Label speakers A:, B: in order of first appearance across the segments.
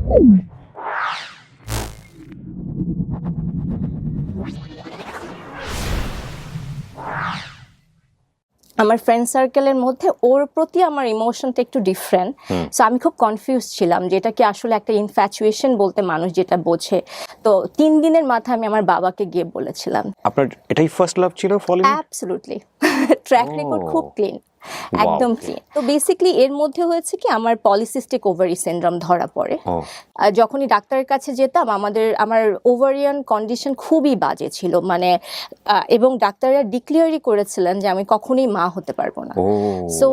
A: আমার ফ্রেন্ড সার্কেলের মধ্যে ওর প্রতি আমার ইমোশনটা একটু ডিফারেন্ট, সো আমি খুব কনফিউজ ছিলাম যে এটা কি আসলে একটা ইনফ্যাচুয়েশন বলতে মানুষ যেটা বোঝে। তো 3 দিনের মাথায় আমি আমার বাবাকে গিয়ে বলেছিলাম।
B: আপনার এটাই ফার্স্ট লাভ ছিল ফলিং?
A: অ্যাবসলিউটলি, ট্র্যাক রেকর্ড খুব ক্লিন, একদম ক্লিন। তো বেসিক্যালি এর মধ্যে হয়েছে কি, আমার পলিসিস্টিক ওভারি সিনড্রোম ধরা পড়ে। যখনই ডাক্তারের কাছে যেতাম আমার ওভারিয়ান কন্ডিশন খুবই বাজে ছিল, মানে এবং ডাক্তাররা ডিক্লেয়ারই করেছিলেন যে আমি কখনোই মা হতে পারবো না। সো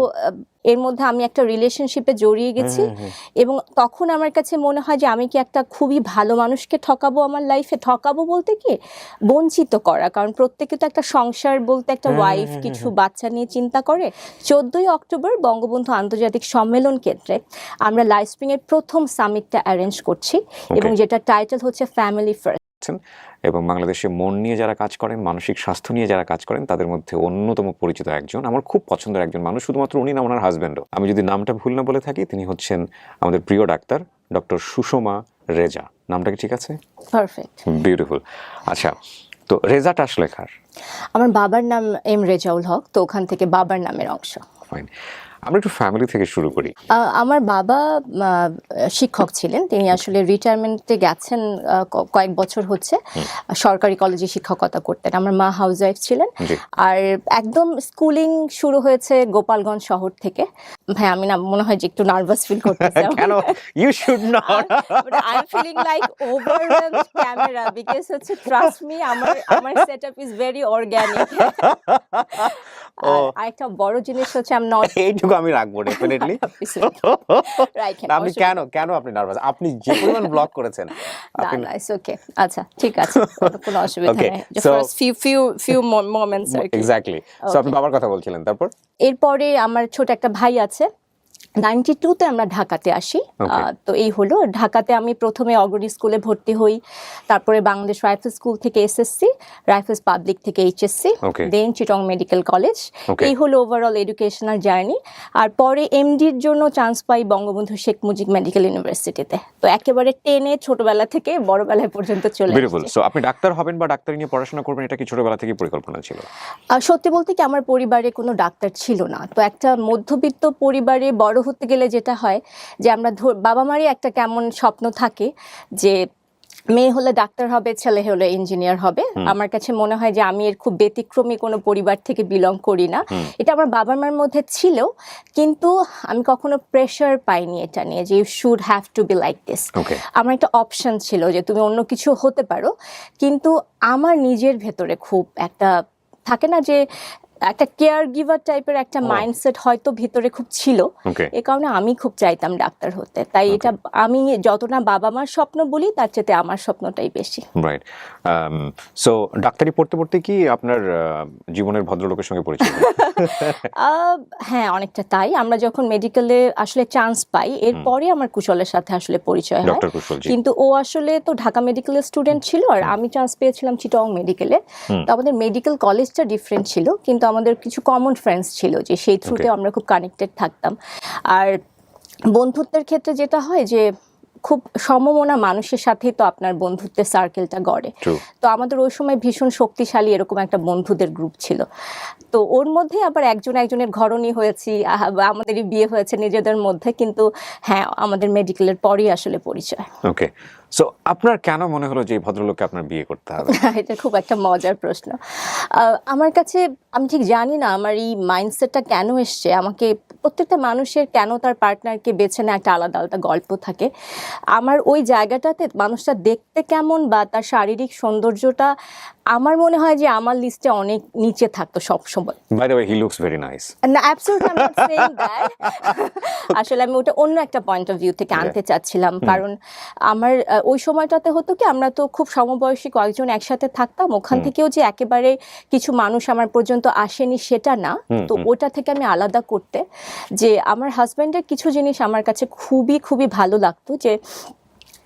A: এর মধ্যে আমি একটা রিলেশনশিপে জড়িয়ে গেছি এবং তখন আমার কাছে মনে হয় যে আমি কি একটা খুবই ভালো মানুষকে ঠকাবো আমার লাইফে। ঠকাবো বলতে কি, বঞ্চিত করা, কারণ প্রত্যেকে তো একটা সংসার বলতে একটা ওয়াইফ কিছু বাচ্চা নিয়ে চিন্তা করে। 14ই অক্টোবর বঙ্গবন্ধু আন্তর্জাতিক সম্মেলন কেন্দ্রে আমরা লাইফস্প্রিং এর প্রথম সামিটটা অ্যারেঞ্জ করছি এবং যেটা টাইটেল হচ্ছে ফ্যামিলি ফার্স্ট।
B: এবং বাংলাদেশে মন নিয়ে যারা কাজ করেন, মানসিক স্বাস্থ্য নিয়ে যারা কাজ করেন, তাদের মধ্যে অন্যতম পরিচিত একজন, আমার খুব পছন্দের একজন মানুষ। শুধুমাত্র উনি না, ওনার হাজব্যান্ডও। আমি যদি নামটা ভুল না বলে থাকি, তিনি হচ্ছেন আমাদের প্রিয় ডাক্তার ডক্টর সুষমা রেজা। নামটা কি ঠিক আছে?
A: Perfect,
B: beautiful. আচ্ছা, তো রেজাটা আসলে কার?
A: আমার বাবার নাম এম রেজাউল হক, তো ওখান থেকে বাবার নামের অংশ।
B: ফাইন, আমরা একটু ফ্যামিলি থেকে শুরু করি।
A: আমার বাবা শিক্ষক ছিলেন, তিনি আসলে রিটায়ারমেন্টে গেছেন কয়েক বছর হচ্ছে। সরকারি কলেজে শিক্ষকতা করতেন। আমার মা হাউস ওয়াইফ ছিলেন। আর একদম স্কুলিং শুরু হয়েছে গোপালগঞ্জ শহর থেকে। ভাই আমি না মনে হয় যে একটু নার্ভাস ফিল করতেছি।
B: কেন? You should not.
A: I am feeling like overwhelmed camera, because হচ্ছে ট্রাস্ট মি, আমার সেটআপ ইজ ভেরি অর্গানিক। আর একটা বড় জিনিস হচ্ছে আই এম নট,
B: এইটুকু আমি রাখবো ডেফিনেটলি। আপনি কেন আপনি নার্ভাস? আপনি যে পরিমাণ ব্লগ করেছেন।
A: না, ইটস ওকে। আচ্ছা, ঠিক আছে, কোনো অসুবিধা নেই। জাস্ট ফিউ মোমেন্টস আর কি।
B: এক্স্যাক্টলি। সো আপনি বাবার কথা বলছিলেন, তারপর?
A: এরপরে আমার ছোট একটা ভাই আছে। 92-তে আমরা ঢাকাতে আসি। তো এই হলো, ঢাকাতে আমি প্রথমে অগ্রণী স্কুলে ভর্তি হই, তারপরে বাংলাদেশ রাইফেলস স্কুল থেকে এসএসসি, রাইফেলস পাবলিক থেকে এইচএসসি, দেন চিটং মেডিকেল কলেজ। এই হলো ওভারঅল এডুকেশনাল জার্নি। আর পরে এমডির জন্য চান্স পাই বঙ্গবন্ধু শেখ মুজিব মেডিকেল ইউনিভার্সিটিতে। তো একেবারে টেনে ছোটবেলা থেকে বড়বেলায় পর্যন্ত চলে
B: বিউটিফুল। সো আপনি ডাক্তার হবেন বা ডাক্তারি নিয়ে পড়াশোনা করবেন, এটা কি ছোটবেলা থেকে পরিকল্পনা ছিল?
A: সত্যি বলতে কি, আমার পরিবারে কোনো ডাক্তার ছিল না। তো একটা মধ্যবিত্ত পরিবারে বড় হতে গেলে যেটা হয় যে আমরা বাবা মারই একটা কেমন স্বপ্ন থাকে যে মেয়ে হলে ডাক্তার হবে, ছেলে হলে ইঞ্জিনিয়ার হবে। আমার কাছে মনে হয় যে আমি এর খুব ব্যতিক্রমী কোনো পরিবার থেকে বিলং করি না। এটা আমার বাবা মার মধ্যে ছিল, কিন্তু আমি কখনো প্রেশার পাইনি এটা নিয়ে যে you should have to be like this. আমার একটা অপশন ছিল যে তুমি অন্য কিছু হতে পারো, কিন্তু আমার নিজের ভেতরে খুব একটা থাকে না যে একটা কেয়ার গিভার টাইপের একটা মাইন্ডসেট হয়তো ভিতরে খুব ছিল। এই কারণে আমি খুব চাইতাম ডাক্তার হতে। তাই এটা আমি যত না বাবা মার স্বপ্ন বলি, তার চেয়ে আমার স্বপ্নটাই বেশি।
B: রাইট। সো ডাক্তারি পড়তে পড়তে কি আপনার জীবনের ভদ্রলোকের সঙ্গে পরিচয়?
A: হ্যাঁ, অনেকটা তাই। আমরা যখন মেডিকেলে আসলে চান্স পাই, এরপরে আমার কুশলের সাথে আসলে পরিচয় হয়। কিন্তু ও আসলে তো ঢাকা মেডিকেলের স্টুডেন্ট ছিল, আর আমি চান্স পেয়েছিলাম চিটং মেডিকেলে। তো আমাদের মেডিকেল কলেজটা ডিফারেন্ট ছিল, কিন্তু আমাদের কিছু কমন ফ্রেন্ডস ছিল যে সেই থ্রুতে আমরা খুব কানেক্টেড থাকতাম। আর বন্ধুত্বের ক্ষেত্রে যেটা হয় যে খুব সমমনা মানুষের সাথেই তো আপনার বন্ধুত্বের সার্কেলটা গড়ে। তো আমাদের ওই সময় ভীষণ শক্তিশালী এরকম একটা বন্ধুদের গ্রুপ ছিল। তো ওর মধ্যে আবার একজনের ঘরণী হয়েছি, আমাদেরই বিয়ে হয়েছে নিজেদের মধ্যে, কিন্তু হ্যাঁ আমাদের মেডিকেলের পরই আসলে পরিচয়।
B: ওকে, সো আপনার কেন মনে হলো যে এই ভদ্রলোককে আপনার বিয়ে করতে হবে?
A: এটা খুব একটা মজার প্রশ্ন। আমার কাছে আমি ঠিক জানি না আমার এই মাইন্ডসেটটা কেন এসছে। আমাকে প্রত্যেকটা মানুষের কেন তার পার্টনারকে বেছে নেয় একটা আলাদা আলাদা গল্প থাকে। আমার ওই জায়গাটাতে মানুষটা দেখতে কেমন বা তার শারীরিক সৌন্দর্যটা আমার মনে হয় যে আমার লিস্টে অনেক নিচে থাকতো সব সময়।
B: By the way, he looks very nice.
A: না, absolutely I am not saying that. আসলে আমি ওটা অন্য একটা পয়েন্ট অফ ভিউ থেকে আনতে চাচ্ছিলাম, কারণ আমার ওই সময়টাতে হতো কি, আমরা তো খুব সমবয়সী কয়েকজন একসাথে থাকতাম। ওখান থেকেও যে একেবারে কিছু মানুষ আমার পর্যন্ত আসেনি সেটা না। তো ওটা থেকে আমি আলাদা করতে যে আমার হাজব্যান্ডের কিছু জিনিস আমার কাছে খুবই খুবই ভালো লাগতো, যে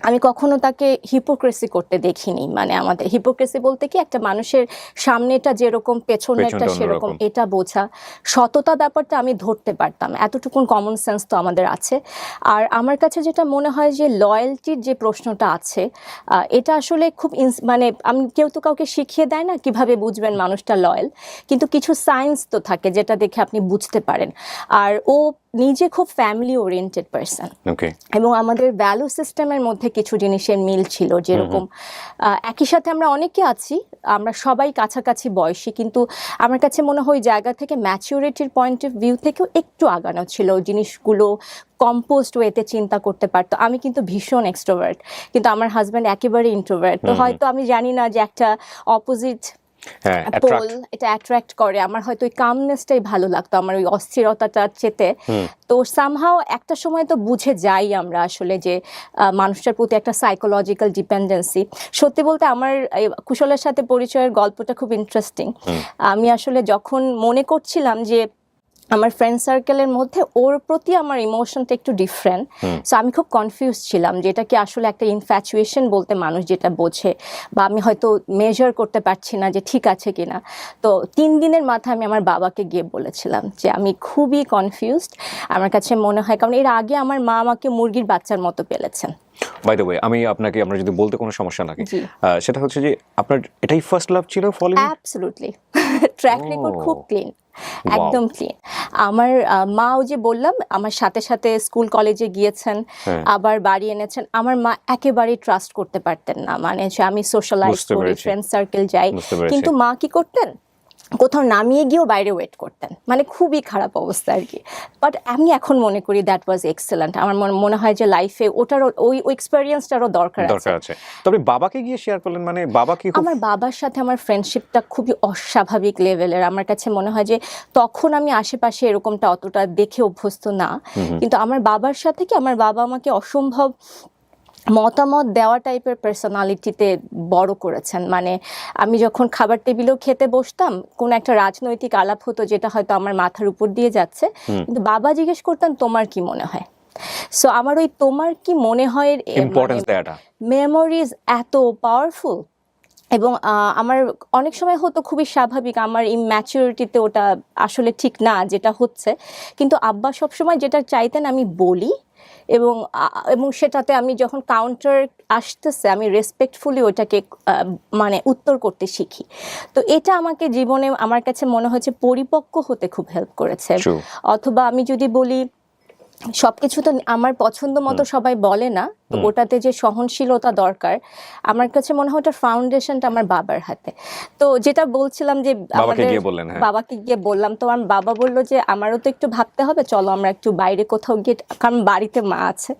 A: আমি কখনো তাকে হিপোক্রেসি করতে দেখিনি, মানে আমাদের হিপোক্রেসি বলতে কি একটা মানুষের সামনেটা যেরকম পেছনেরটা
B: পেছনটা
A: সেরকম,
B: অন্যরকম।
A: এটা বোঝা, সততা ব্যাপারটা আমি ধরতে পারতাম, এতটুকুন কমন সেন্স তো আমাদের আছে। আর আমার কাছে যেটা মনে হয় যে লয়্যালটির যে প্রশ্নটা আছে, এটা আসলে খুব মানে আমি, কেউ তো কাউকে শিখিয়ে দেয় না কিভাবে বুঝবেন মানুষটা লয়াল, কিন্তু কিছু সায়েন্স তো থাকে যেটা দেখে আপনি বুঝতে পারেন। আর ও নিজে খুব ফ্যামিলি ওরিয়েন্টেড পারসন,
B: ওকে।
A: এবং আমাদের ভ্যালু সিস্টেমের মধ্যে কিছু জিনিসের মিল ছিল, যেরকম একই সাথে আমরা অনেকে আছি, আমরা সবাই কাছাকাছি বয়সী, কিন্তু আমার কাছে মনে হয় ওই জায়গা থেকে ম্যাচিউরিটির পয়েন্ট অফ ভিউ থেকেও একটু আগানো ছিল, জিনিসগুলো কম্পোস্ট ওয়েতে চিন্তা করতে পারতো। আমি কিন্তু ভীষণ এক্সট্রোভার্ট, কিন্তু আমার হাজব্যান্ড একেবারে ইন্ট্রোভার্ট, তো হয়তো আমি জানি না যে একটা অপোজিট
B: হ্যাঁ,
A: পোল এটা অ্যাট্রাক্ট করে, আমার হয়তো ওই কামনেসটাই ভালো লাগতো, আমার ওই অস্থিরতাটা চেতে। তো সামহাও একটা সময় তো বুঝে যাই আমরা আসলে যে মানুষটার প্রতি একটা সাইকোলজিক্যাল ডিপেন্ডেন্সি। সত্যি বলতে আমার এই কুশলের সাথে পরিচয়ের গল্পটা খুব ইন্টারেস্টিং। আমি আসলে যখন মনে করছিলাম যে আমার ফ্রেন্ড সার্কেলের মধ্যে ওর প্রতি আমার ইমোশনটা একটু ডিফারেন্ট, সো আমি খুব কনফিউজ ছিলাম যে এটা কি আসলে একটা ইনফ্যাচুয়েশন বলতে মানুষ যেটা বোঝে, বা আমি হয়তো মেজার করতে পারছি না যে ঠিক আছে কিনা। তো 3 দিনের মাথায় আমি আমার বাবাকে গিয়ে বলেছিলাম যে আমি খুবই কনফিউজড, আমার কাছে মনে হয়, কারণ এর আগে আমার মা আমাকে মুরগির বাচ্চার মতো পেলেছেন।
B: বাই দ্য ওয়ে, আমি আপনাকে, আমরা যদি বলতে কোনো সমস্যা নাকি,
A: জি।
B: সেটা হচ্ছে যে আপনার এটাই ফার্স্ট লাভ ছিল ফলিউড?
A: অ্যাবসলিউটলি, ট্র্যাক রেকর্ড
B: ও।
A: খুব ক্লিন,
B: Wow.
A: একদম ক্লিন। আমার মাও যে বললাম আমার সাথে সাথে স্কুল কলেজে গিয়েছেন,
B: হ্যাঁ।
A: আবার বাড়ি এনেছেন, আমার মা একেবারেই ট্রাস্ট করতে পারতেন না, মানে যে আমি সোশ্যালাইজ
B: বুঝতে
A: করি,
B: পেরেছি।
A: ফ্রেন্ড সার্কেল যাই,
B: বুঝতে পেরেছি।
A: কিন্তু মা কি করতেন, কোথাও নামিয়ে গিয়েও বাইরে ওয়েট করতেন, মানে খুবই খারাপ অবস্থা আর কি। বাট আমি এখন মনে করি দ্যাট ওয়াজ এক্সেলেন্ট, আমার মনে হয় যে লাইফে ওটারও ওই এক্সপেরিয়েন্সটারও দরকার
B: দরকার
A: আছে।
B: আছে। তবে বাবাকে গিয়ে শেয়ার করলেন, মানে বাবা কি খুব
A: আমার বাবার সাথে আমার ফ্রেন্ডশিপটা খুবই অস্বাভাবিক লেভেলের, আমার কাছে মনে হয় যে তখন আমি আশেপাশে এরকমটা অতটা দেখে অভ্যস্ত না, কিন্তু আমার বাবার সাথে কি আমার বাবা আমাকে অসম্ভব মতামত দেওয়া টাইপের পার্সোনালিটিতে বড় করেছেন। মানে আমি যখন খাবার টেবিলেও খেতে বসতাম, কোন একটা রাজনৈতিক আলাপ হতো যেটা হয়তো আমার মাথার উপর দিয়ে যাচ্ছে, কিন্তু বাবা জিজ্ঞেস করতেন তোমার কি মনে হয়। সো আমার ওই তোমার কি মনে হয়
B: ইম্পর্টেন্স দেয়াটা।
A: মেমোরিজ এত পাওয়ারফুল, এবং আমার অনেক সময় হতো খুবই স্বাভাবিক, আমার ইম্যাচুরিটিতে ওটা আসলে ঠিক না যেটা হচ্ছে, কিন্তু আব্বা সবসময় যেটা চাইতেন আমি বলি, এবং এবং সেটাতে আমি যখন কাউন্টার আসতেছে আমি রেসপেক্টফুলি ওটাকে মানে উত্তর করতে শিখি। তো এটা আমাকে জীবনে আমার কাছে মনে হচ্ছে পরিপক্ক হতে খুব হেল্প করেছে।
B: True.
A: অথবা আমি যদি বলি সবকিছু তো আমার পছন্দ মতো সবাই বলে না, তো ওটাতে যে সহনশীলতা দরকার, আমার কাছে মনে হয় ওটার ফাউন্ডেশনটা আমার বাবার হাতে। তো যেটা বলছিলাম যে
B: বাবাকে গিয়ে বললেন, হ্যাঁ।
A: বাবাকে গিয়ে বললাম, তো আমার বাবা বললো যে আমারও তো একটু ভাবতে হবে, চলো আমরা একটু বাইরে কোথাও গিয়ে, কারণ বাড়িতে মা আছে।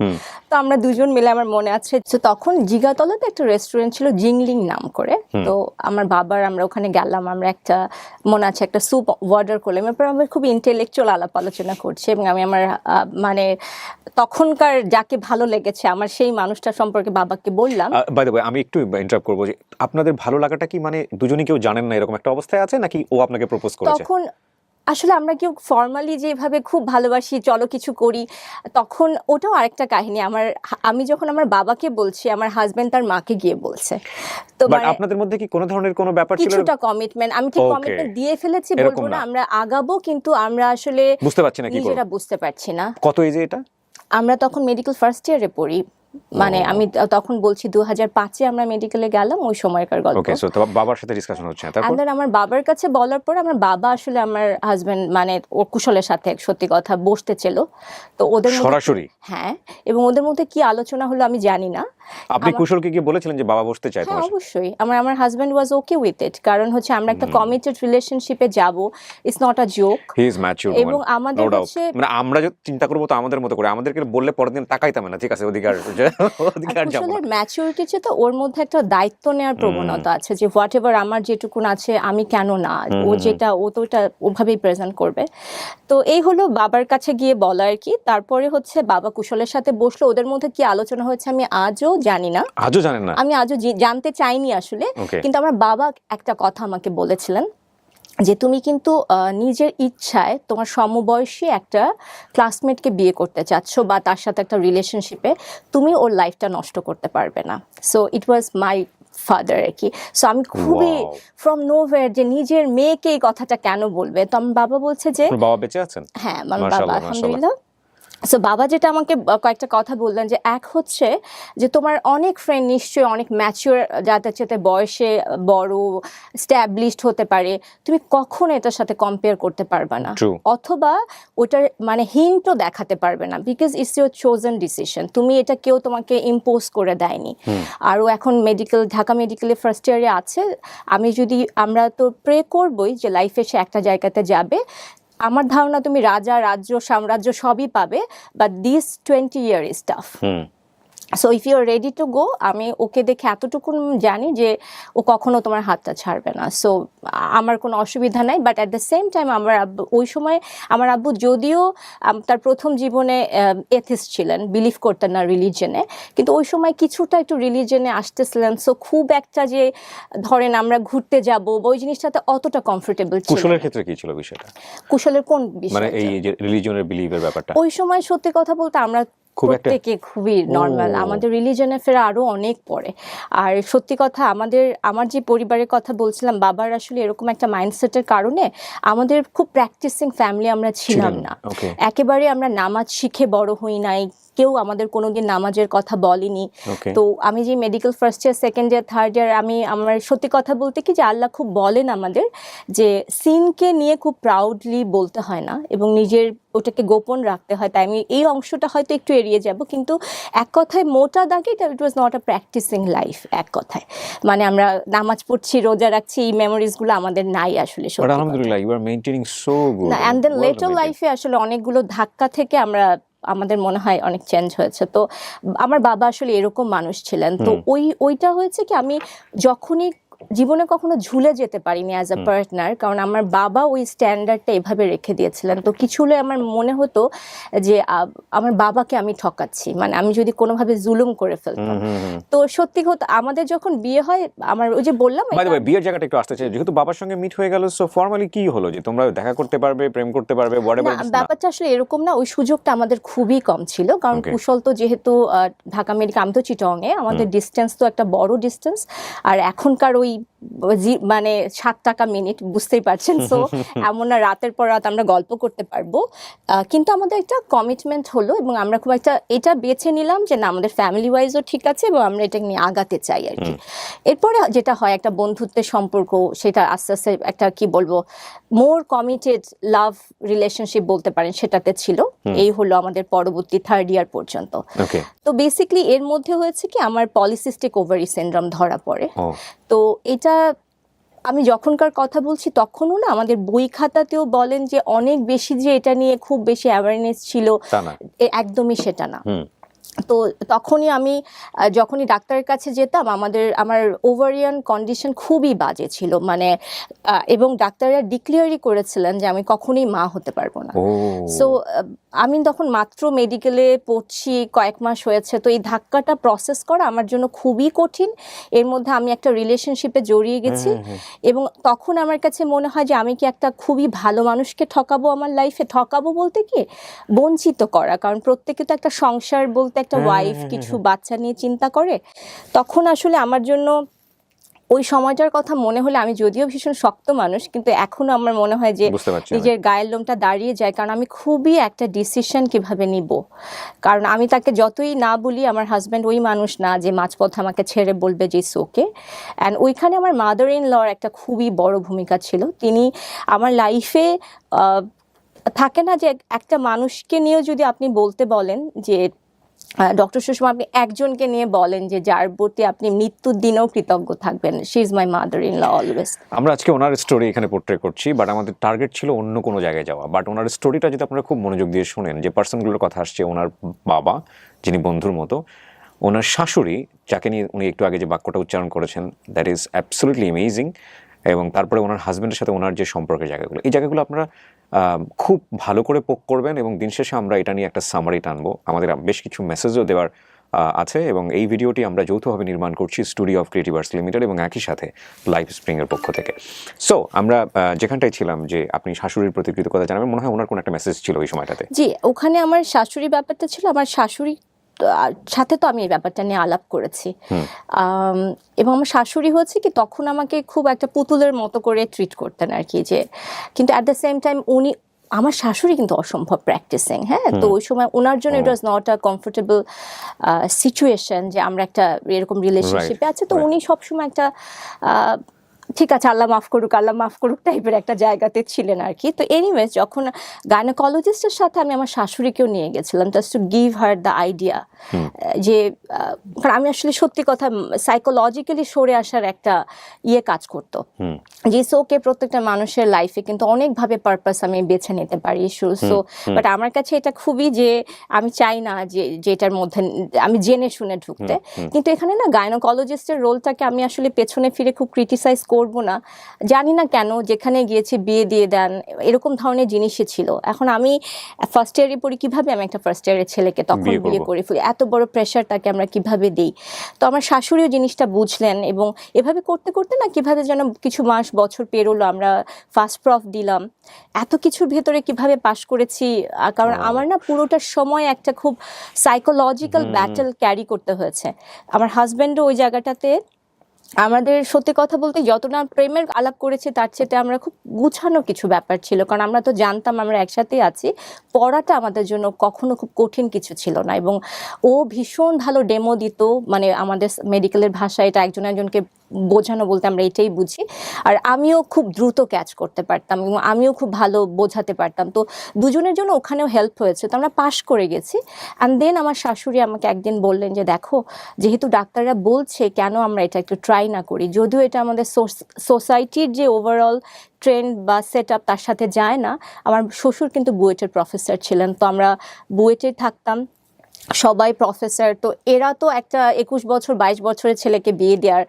A: তো আমরা দুজন মিলে, আমার মনে আছে তো তখন জিগাতলাতে একটা রেস্টুরেন্ট ছিল জিংলিং নাম করে, তো আমার বাবার আমরা ওখানে গেলাম, আমরা একটা মনে আছে একটা স্যুপ অর্ডার করলাম, এরপর আমরা খুব ইন্টেলেকচুয়াল আলাপ আলোচনা করছি, এবং আমি আমার মানে তখনকার যাকে ভালো লেগেছে আমার সেই মানুষটা সম্পর্কে বাবাকে বললাম।
B: বাই দ্য ওয়ে, আমি একটু ইন্টারাপ্ট করবো যে আপনাদের ভালো লাগাটা কি মানে দুজনই কেউ জানেন না এরকম একটা অবস্থায় আছে, নাকি ও আপনাকে প্রপোজ করেছে?
A: তখন আসলে আমরা কেউ ফর্মালি যেভাবে খুব ভালোবাসি চলো কিছু করি, তখন ওটাও আরেকটা কাহিনী। আমি যখন আমার বাবাকে বলছি, আমার হাজবেন্ড তার মাকে গিয়ে বলছে, তো
B: বাট আপনাদের মধ্যে কি কোনো ধরনের কোনো ব্যাপার ছিল?
A: কিছুটা কমিটমেন্ট, আমি ঠিক
B: Okay.
A: কমিটমেন্ট দিয়ে ফেলেছি
B: এরকম
A: বলবো না,
B: না।
A: আমরা আগাবো, কিন্তু আমরা আসলে
B: বুঝতে পারছি না কি করব।
A: নিজেরা বুঝতে পারছি না।
B: কত এজে এটা?
A: আমরা তখন মেডিকেল ফার্স্ট ইয়ারে পড়ি, মানে আমি তখন বলছি 2005-এ আমরা মেডিকেলে গেলাম, ওই সময়কার গল্প।
B: ওকে, সো তো বাবার সাথে ডিসকাশন হচ্ছে, তারপর?
A: And then আমার বাবার কাছে বলার পর আমার বাবা আসলে আমার হাজবেন্ড মানে ও কুশলের সাথে সত্যি কথা বসতে ছিল, তো ওদের মধ্যে
B: সরাসরি?
A: হ্যাঁ, এবং ওদের মধ্যে কি আলোচনা হলো আমি জানি না।
B: আপনি কুশলকে গিয়ে বলেছিলেন যে বাবা বসতে চায়
A: হ্যাঁ
B: তোমার সাথে?
A: অবশ্যই, আমার husband was okay with it, কারণ হচ্ছে আমরা একটা কমিটেড রিলেশনশিপে যাব, it's not a joke.
B: He is matured,
A: এবং আমাদের হচ্ছে
B: মানে আমরা যে চিন্তা করবো তো আমাদের মতো করে, আমাদেরকে বললে পরের দিন তাকাইতাম না, ঠিক আছে অধিকার অধিকার যাব না।
A: কুশলের ম্যাচুরিটি চেয়ে তো ওর মধ্যে একটা দায়িত্ব নেওয়ার প্রবণতা আছে, যে হোয়াট এভার আমার যেটুকুন আছে আমি কেন না, ও যেটা ও তো ওটা ওভাবেই প্রেজেন্ট করবে। তো এই হলো বাবার কাছে গিয়ে বলা আর কি। তারপরে হচ্ছে বাবা কুশলের সাথে বসলো, ওদের মধ্যে কি আলোচনা হয়েছে আমি আজও জানি না,
B: আজও জানেন না?
A: আমি আজও জানতে চাইনি আসলে।
B: Okay.
A: কিন্তু আমার বাবা একটা কথা আমাকে বলেছিলেন যে তুমি কিন্তু নিজের ইচ্ছায় তোমার সমবয়সী একটা ক্লাসমেটকে বিয়ে করতে চাচ্ছ বা তার সাথে একটা রিলেশনশিপে, তুমি ওর লাইফটা নষ্ট করতে পারবে না। So it was my father আর কি। সো আমি খুবই
B: Wow.
A: ফ্রম নোভেয়ার যে নিজের মেয়েকে এই কথাটা কেন বলবে, তো আমার বাবা বলছে যে
B: আপনার বাবা বেঁচে আছেন?
A: হ্যাঁ, আমার বাবা
B: মাশাআল্লাহ,
A: আলহামদুলিল্লাহ। সো বাবা যেটা আমাকে কয়েকটা কথা বললেন যে এক হচ্ছে যে তোমার অনেক ফ্রেন্ড নিশ্চয়ই অনেক ম্যাচিওর, যাদের সাথে বয়সে বড় স্ট্যাবলিশড হতে পারে, তুমি কখনো এটার সাথে কম্পেয়ার করতে পারবে না,
B: True.
A: অথবা ওটার মানে হিন্টও দেখাতে পারবে না, because it's your chosen decision, তুমি এটা কেউ তোমাকে ইম্পোজ করে দেয়নি। আরও এখন ঢাকা মেডিকেলে ফার্স্ট ইয়ারে আছে, আমরা তো প্রে করবই যে লাইফে সে একটা জায়গাতে যাবে। আমার ধারণা তুমি রাজা, রাজ্য, সাম্রাজ্য সবই পাবে, but this 20 year is tough. So if you are ready to go, আমি ওকে দেখে এতটুকু জানি যে ও কখনো তোমার হাতটা ছাড়বে না। সো আমার কোনো অসুবিধা নাই, but at the same time আমার আব্বু ওই সময়, আমার আব্বু যদিও তার প্রথম জীবনে এথিস্ট ছিলেন, বিলিভ করতেন না রিলিজনে, কিন্তু ওই সময় কিছুটা একটু রিলিজনে আসতেছিলেন। সো খুব একটা যে ধরেন আমরা ঘুরতে যাব বা ওই জিনিসটাতে অতটা কমফোর্টেবল ছিল।
B: কুশলের ক্ষেত্রে কি ছিল বিষয়টা?
A: কুশলের কোন
B: মানে
A: বিষয়?
B: এই যে রিলিজিয়নের বিলিভের ব্যাপারটা
A: ওই সময় সত্যি কথা বলতে আমরা
B: খুব একটা
A: প্রত্যেকে খুবই নর্মাল,
B: ও।
A: আমাদের রিলিজনে ফেরা আরো অনেক পরে। আর সত্যি কথা আমার যে পরিবারের কথা বলছিলাম, বাবার আসলে এরকম একটা মাইন্ডসেটের কারণে আমাদের খুব প্র্যাকটিসিং ফ্যামিলি আমরা ছিলাম না।
B: ওকে।
A: একেবারে আমরা নামাজ শিখে বড় হই নাই, কেউ আমাদের কোনোদিন নামাজের কথা বলেনি।
B: ওকে।
A: তো আমি যে medical first year, second year, third year, আমার সত্যি কথা বলতে কি যে আল্লাহ খুব বলেন আমাদের যে সিনকে নিয়ে খুব প্রাউডলি বলতে হয় না এবং নিজের ওটাকে গোপন রাখতে হয়। তাই আমি এই অংশটা হয়তো একটু এড়িয়ে যাব, কিন্তু এক কথায় মোটা দাগে it was not a practising life. এক কথায় মানে আমরা নামাজ পড়ছি, রোজা রাখছি, এই মেমোরিজগুলো আমাদের নাই আসলে।
B: বাট আলহামদুলিল্লাহ you are maintaining so good.
A: না, অ্যান্ড দেন লেটার লাইফে আসলে অনেকগুলো ধাক্কা থেকে আমাদের মনে হয় অনেক চেঞ্জ হয়েছে। তো আমার বাবা আসলে এরকম মানুষ ছিলেন। তো ওইটা হয়েছে কি, আমি যখনই জীবনে কখনো ঝুলে যেতে পারিনি অ্যাজ আ পার্টনার, কারণ আমার বাবা ওই স্ট্যান্ডার্ডটা এভাবে রেখে দিয়েছিলেন। তো কিছু হলে আমার মনে হতো যে আমার বাবাকে আমি ঠকাচ্ছি, মানে আমি যদি কোনোভাবে জুলুম করে ফেলতাম। তো সত্যি কথা, আমাদের যখন বিয়ে হয়, আমার ওই যে বললাম
B: বাই দ্য ওয়ে বিয়ের জায়গাটা একটু আসতে চাই, যেহেতু বাবার সঙ্গে মিট হয়ে গেল, সো ফর্মালি কি হলো যে তোমরা দেখা করতে পারবে, প্রেম করতে পারবে, হোয়াটএভার?
A: না, ব্যাপারটা আসলে এরকম না, ওই সুযোগটা আমাদের খুবই কম ছিল, কারণ
B: Okay.
A: কুশল তো যেহেতু ঢাকা মেডিকেল, আমি তো চিটংয়ে, আমাদের ডিস্টেন্স তো একটা বড় ডিস্টেন্স। আর এখনকার ওই মানে 7 টাকা মিনিট, বুঝতেই পারছেন। সো এমন না রাতের পর রাত আমরা গল্প করতে পারবো, কিন্তু আমাদের একটা কমিটমেন্ট হলো এবং আমরা খুব একটা এটা বেছে নিলাম যে না, আমাদের ফ্যামিলি ওয়াইজও ঠিক আছে এবং আমরা এটা নিয়ে আগাতে চাই আর কি। এরপরে যেটা হয়, একটা বন্ধুত্বের সম্পর্ক, সেটা আস্তে আস্তে একটা কি বলবো, মোর কমিটেড লাভ রিলেশনশিপ বলতে পারেন, সেটাতে ছিল। এই হলো আমাদের পরবর্তী থার্ড ইয়ার পর্যন্ত।
B: ওকে।
A: তো বেসিক্যালি এর মধ্যে হয়েছে কি, আমার পলিসিস্টিক ওভারি সিনড্রোম ধরা পড়ে। তো এটা আমি যখনকার কথা বলছি তখনও না, আমাদের বই খাতাতেও বলেন যে অনেক বেশি যে এটা নিয়ে খুব বেশি অ্যাওয়ারনেস ছিল, একদমই সেটা না। তো তখনই আমি যখনই ডাক্তারের কাছে যেতাম, আমার ওভারিয়ান কন্ডিশন খুবই বাজে ছিল, মানে এবং ডাক্তাররা ডিক্লেয়ারই করেছিলেন যে আমি কখনোই মা হতে পারবো না। সো আমি তখন মাত্র মেডিকেলে পড়ছি, কয়েক মাস হয়েছে। তো এই ধাক্কাটা প্রসেস করা আমার জন্য খুবই কঠিন। এর মধ্যে আমি একটা রিলেশনশিপে জড়িয়ে গেছি এবং তখন আমার কাছে মনে হয় যে আমি কি একটা খুবই ভালো মানুষকে ঠকাবো আমার লাইফে। ঠকাবো বলতে কি, বঞ্চিত করা, কারণ প্রত্যেকে তো একটা সংসার বলতে একটা ওয়াইফ, কিছু বাচ্চা নিয়ে চিন্তা করে। তখন আসলে আমার জন্য ওই সময়টার কথা মনে হলে, আমি যদিও ভীষণ শক্ত মানুষ, কিন্তু এখনো আমার মনে হয় যে নিজের গায়ের লোমটা দাঁড়িয়ে যায়, কারণ আমি খুবই একটা ডিসিশন কিভাবে নিব। কারণ আমি তাকে যতই না বলি, আমার হাজব্যান্ড ওই মানুষ না যে মাঝপথে আমাকে ছেড়ে বলবে যে ইটস ওকে। অ্যান্ড ওইখানে আমার মাদার ইন লর একটা খুবই বড় ভূমিকা ছিল। তিনি আমার লাইফে থাকে না যে একটা মানুষকে নিয়েও যদি আপনি বলতে বলেন যে ডক্টর সুষমা, আপনি একজনকে নিয়ে বলেন যে যার প্রতি আপনি মৃত্যুর দিনেও কৃতজ্ঞ থাকবেন, she is my mother in law always.
B: আমরা আজকে ওনার স্টোরি এখানে পোর্ট্রে করছি, বাট আমাদের টার্গেট ছিল অন্য কোনো জায়গায় যাওয়া। বাট ওনার স্টোরিটা যদি আপনারা খুব মনোযোগ দিয়ে শোনেন, যে পার্সনগুলোর কথা আসছে, ওনার বাবা যিনি বন্ধুর মতো, ওনার শাশুড়ি যাকে নিয়ে উনি একটু আগে যে বাক্যটা উচ্চারণ করেছেন, দ্যাট ইজ অ্যাবসলিউটলি অ্যামেজিং। এবং তারপরে ওনার হাজব্যান্ডের সাথে ওনার যে সম্পর্কের জায়গাগুলো, এই জায়গাগুলো আপনারা খুব ভালো করে পোক করবেন এবং দিন শেষে আমরা এটা নিয়ে একটা সামারি টানবো। আমাদের বেশ কিছু মেসেজও দেওয়ার আছে এবং এই ভিডিওটি আমরা যৌথভাবে নির্মাণ করছি studio of creative arts limited এবং একই সাথে লাইফ স্প্রিংয়ের পক্ষ থেকে। সো আমরা যেখানটায় ছিলাম যে আপনি শাশুড়ির প্রতি কৃতজ্ঞতা জানাবেন, মনে হয় ওনার কোনো একটা মেসেজ ছিল ওই সময়টাতে।
A: জি, ওখানে আমার শাশুড়ি ব্যাপারটা ছিল, আমার শাশুড়ি সাথে তো আমি এই ব্যাপারটা নিয়ে আলাপ করেছি এবং আমার শাশুড়ি হচ্ছে কি তখন আমাকে খুব একটা পুতুলের মতো করে ট্রিট করতেন আর কি, যে কিন্তু অ্যাট দ্য সেম টাইম উনি, আমার শাশুড়ি কিন্তু অসম্ভব প্র্যাকটিসিং, হ্যাঁ, তো ওই সময় ওনার জন্য it was not a comfortable situation যে আমরা একটা এরকম রিলেশনশিপে আছে, তো উনি সবসময় একটা ঠিক আছে আল্লাহ মাফ করুক টাইপের একটা জায়গাতে ছিলেন আর কি। তো এনিওয়েজ যখন গাইনোকোলজিস্টের সাথে আমি আমার শাশুড়িকেও নিয়ে গেছিলাম just to give her the idea যে কারণ আমি আসলে সত্যি কথা সাইকোলজিক্যালি সরে আসার একটা কাজ করতো যে ওকে প্রত্যেকটা মানুষের লাইফে কিন্তু অনেকভাবে পারপাস আমি বেছে নিতে পারি সো বাট আমার কাছে এটা খুবই যে আমি চাই না যে যেটার মধ্যে আমি জেনে শুনে ঢুকতে, কিন্তু এখানে না গাইনোকোলজিস্টের রোলটাকে আমি আসলে পেছনে ফিরে খুব ক্রিটিসাইজ করবো না, জানি না কেন যেখানে গিয়েছি বিয়ে দিয়ে দেন এরকম ধরনের জিনিসই ছিল। এখন আমি ফার্স্ট ইয়ারে পড়ি, কিভাবে আমি একটা ফার্স্ট ইয়ারের ছেলেকে তখন বিয়ে করে ফেলি, এত বড় প্রেশার তাকে আমরা কিভাবে দিই। তো আমার শাশুড়িও জিনিসটা বুঝলেন এবং এভাবে করতে করতে না কিভাবে যেন কিছু মাস বছর পেরোলো, আমরা ফার্স্ট প্রফ দিলাম, এত কিছুর ভেতরে কিভাবে পাশ করেছি, কারণ আমার না পুরোটা সময় একটা খুব সাইকোলজিক্যাল ব্যাটল ক্যারি করতে হয়েছে। আমার হাজব্যান্ডও ওই জায়গাটাতে আমাদের সত্যি কথা বলতে যতটা প্রেমের আলাপ করেছি তার চেয়ে আমরা খুব গুছানো কিছু ব্যাপার ছিল, কারণ আমরা তো জানতাম আমরা একসাথেই আছি, পড়াটা আমাদের জন্য কখনো খুব কঠিন কিছু ছিল না এবং ও ভীষণ ভালো ডেমো দিত, মানে আমাদের মেডিকেলের ভাষায় এটা একজনকে বোঝানো বলতে আমরা এটাই বুঝি, আর আমিও খুব দ্রুত ক্যাচ করতে পারতাম এবং আমিও খুব ভালো বোঝাতে পারতাম, তো দুজনের জন্য ওখানেও হেল্প হয়েছে, তো আমরা পাশ করে গেছি। অ্যান্ড দেন আমার শাশুড়ি আমাকে একদিন বললেন যে দেখো যেহেতু ডাক্তাররা বলছে কেন আমরা এটা একটু ট্রাই না করি, যদিও এটা আমাদের সোসাইটির যে ওভারঅল ট্রেন্ড বা সেট আপ তার সাথে যায় না। আমার শ্বশুর কিন্তু বুয়েটের প্রফেসর ছিলেন, তো আমরা বুয়েটে থাকতাম, সবাই প্রফেসর, তো এরা তো একটা 21 বছর 22 বছরের ছেলেকে বিয়ে দেওয়ার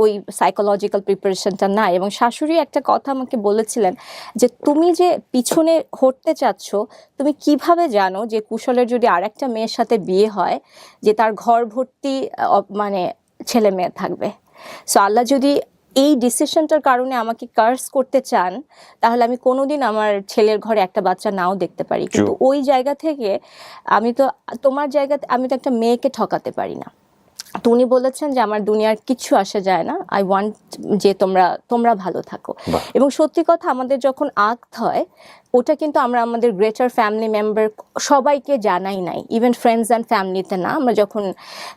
A: ওই সাইকোলজিক্যাল প্রিপারেশনটা নাই। এবং শাশুড়ি একটা কথা আমাকে বলেছিলেন যে তুমি যে পিছনে হটতে চাচ্ছ, তুমি কিভাবে জানো যে কুশলের যদি আরেকটা মেয়ের সাথে বিয়ে হয় যে তার ঘর ভর্তি মানে ছেলে মেয়ে থাকবে, সো আল্লাহ যদি এই ডিসিশনটার কারণে আমাকে কার্স করতে চান তাহলে আমি কোনোদিন আমার ছেলের ঘরে একটা বাচ্চা নাও দেখতে পারি, কিন্তু ওই জায়গা থেকে আমি তো তোমার জায়গাতে আমি তো একটা মেয়েকে ঠকাতে পারি না। তো উনি বলেছেন যে আমার দুনিয়ার কিছু আসে যায় না, আই ওয়ান্ট যে তোমরা ভালো থাকো। এবং সত্যি কথা আমাদের যখন আক্ত হয় ওটা কিন্তু আমরা আমাদের গ্রেটার ফ্যামিলি মেম্বার সবাইকে জানাই নাই, ইভেন ফ্রেন্ডস অ্যান্ড ফ্যামিলিতে না। আমরা যখন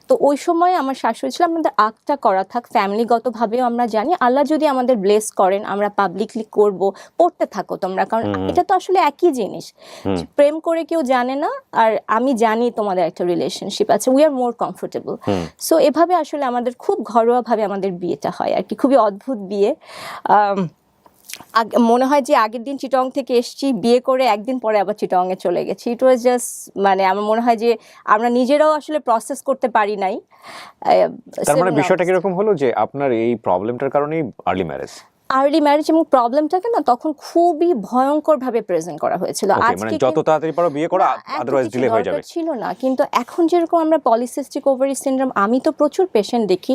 A: তো ওই সময় আমার শাশুড়ি ছিল আমাদের আক্তটা করা থাক, ফ্যামিলিগতভাবেও আমরা জানি আল্লাহ যদি আমাদের ব্লেস করেন আমরা পাবলিকলি করব, পড়তে থাকো তোমরা, কারণ এটা তো আসলে একই জিনিস, প্রেম করে কেউ জানে না আর আমি জানি তোমাদের একটা রিলেশনশিপ আছে, we are more comfortable. So এভাবে আসলে আমাদের খুব ঘরোয়াভাবে আমাদের বিয়েটা হয় আর কি, খুবই অদ্ভুত বিয়ে। মনে হয় যে আগের দিন চিটং থেকে এসেছি, বিয়ে করে একদিন পরে আবার চিটংয়ে চলে গেছি। ইট ওয়াজ জাস্ট মানে আমার মনে হয় যে আমরা নিজেরাও আসলে প্রসেস করতে পারি নাই।
B: তার মানে বিষয়টা কিরকম হলো যে আপনার এই প্রবলেমটার কারণেই আর্লি ম্যারেজ এবং
A: প্রবলেমটাকে না তখন খুবই ভয়ঙ্কর ভাবে প্রেজেন্ট করা হয়েছিল।
B: আজকে যত তাড়াতাড়ি পারো বিয়ে করা, আদারওয়াইজ ডিলে হয়ে যাবে
A: ছিল না, কিন্তু এখন যেরকম আমরা পলিসিস্টিক ওভারি সিনড্রোম, আমি তো প্রচুর পেশেন্ট দেখি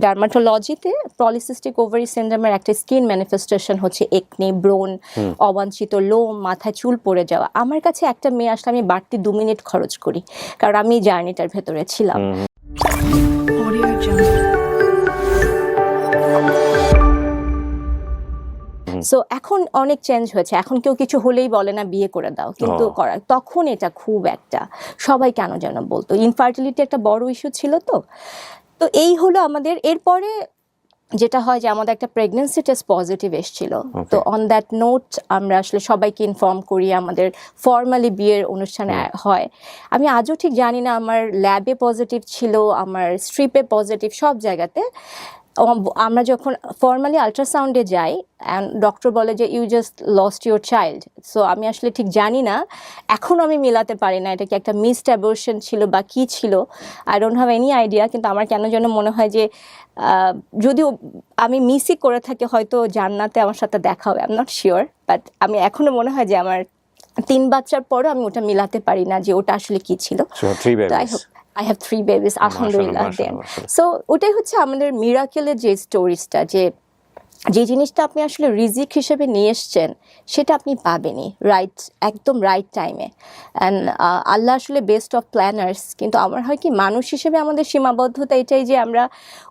A: ডার্মাটোলজিতে, পলিসিস্টিক ওভারি সিনড্রোমের একটা স্কিন ম্যানিফেস্টেশন হচ্ছে একনি, ব্রণ, অবাঞ্ছিত লোম, মাথায় চুল পড়ে যাওয়া। আমার কাছে একটা মেয়ে আসলে আমি বাড়তি 2 মিনিট খরচ করি, কারণ আমি জার্নিটার ভেতরে ছিলাম। সো এখন অনেক চেঞ্জ হয়েছে, এখন কেউ কিছু হলেই বলে না বিয়ে করে দাও, কিন্তু তখন এটা খুব একটা সবাই কেন যেন বলতো, ইনফার্টিলিটি একটা বড় ইস্যু ছিল। তো এই হলো আমাদের। এরপরে যেটা হয় যে আমাদের একটা প্রেগনেন্সি টেস্ট পজিটিভ এসেছিল, তো অন দ্যাট নোট আমরা আসলে সবাইকে ইনফর্ম করি, আমাদের ফর্মালি বিয়ের অনুষ্ঠানে হয়। আমি আজও ঠিক জানি না আমার ল্যাবে পজিটিভ ছিল, আমার স্ট্রিপে পজিটিভ, সব জায়গাতে। আমরা যখন ফর্মালি আল্ট্রাসাউন্ডে যাই ডক্টর বলে যে you just lost your child. So আমি আসলে ঠিক জানি না, এখনও আমি মেলাতে পারি না এটা কি একটা মিসড অ্যাবর্শন ছিল বা কী ছিল, I don't have any idea. কিন্তু আমার কেন যেন মনে হয় যে যদিও আমি মিসই করে থাকি হয়তো জান্নাতে আমার সাথে দেখা হবে, I am not sure, but আমি এখনও মনে হয় যে আমার 3 বাচ্চার পরও আমি ওটা মিলাতে পারি না যে ওটা আসলে কী ছিল। আই হ্যাভ 3 বেবিস আলহামদুলিল্লাহ দেন।
B: মাশাআল্লাহ।
A: সো ওটাই হচ্ছে আমাদের মিরাকেলের যে স্টোরিজটা, যে জিনিসটা আপনি আসলে রিজিক হিসেবে নিয়ে এসছেন সেটা আপনি পাবেনই রাইট, একদম রাইট টাইমে। অ্যান্ড আল্লাহ আসলে বেস্ট অফ প্ল্যানার্স। কিন্তু আমার হয় কি, মানুষ হিসেবে আমাদের সীমাবদ্ধতা এটাই যে আমরা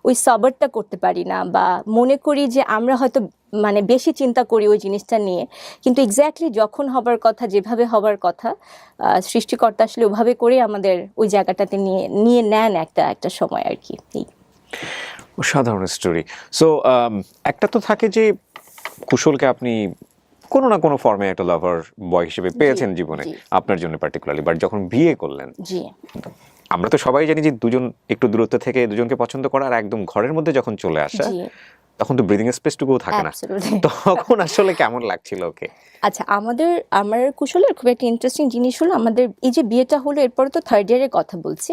A: ওই সবরটা করতে পারি না, বা মনে করি যে আমরা হয়তো মানে বেশি চিন্তা করি ওই জিনিসটা নিয়ে, কিন্তু এক্স্যাক্টলি যখন হবার কথা, যেভাবে হবার কথা, সৃষ্টিকর্তা আসলে ওভাবে করে আমাদের ওই জায়গাটাতে নিয়ে নিয়ে নেন একটা সময় আর কি।
B: সাধারণ স্টোরি। সো একটা তো থাকে যে কুশলকে আপনি কোনো না কোনো ফর্মে একটা লাভার বয় হিসেবে পেয়েছেন জীবনে,
A: জি।
B: আপনার জন্য পার্টিকুলারলি, বাট যখন বিয়ে করলেন,
A: জি
B: আমরা তো সবাই জানি যে দুজন একটু দূরত্ব থেকে দুজনকে পছন্দ করা আর একদম ঘরের মধ্যে যখন চলে আসা,
A: জি
B: তখন তো ব্রিদিং স্পেসটুকুও থাকে না।
A: অ্যাবসলিউটলি।
B: তখন আসলে কেমন লাগছিল ওকে?
A: আচ্ছা, আমার কুশলের খুব একটা ইন্টারেস্টিং জিনিস হলো, আমাদের এই যে বিয়েটা হলো এরপরে তো 3rd ইয়ারের কথা বলছি।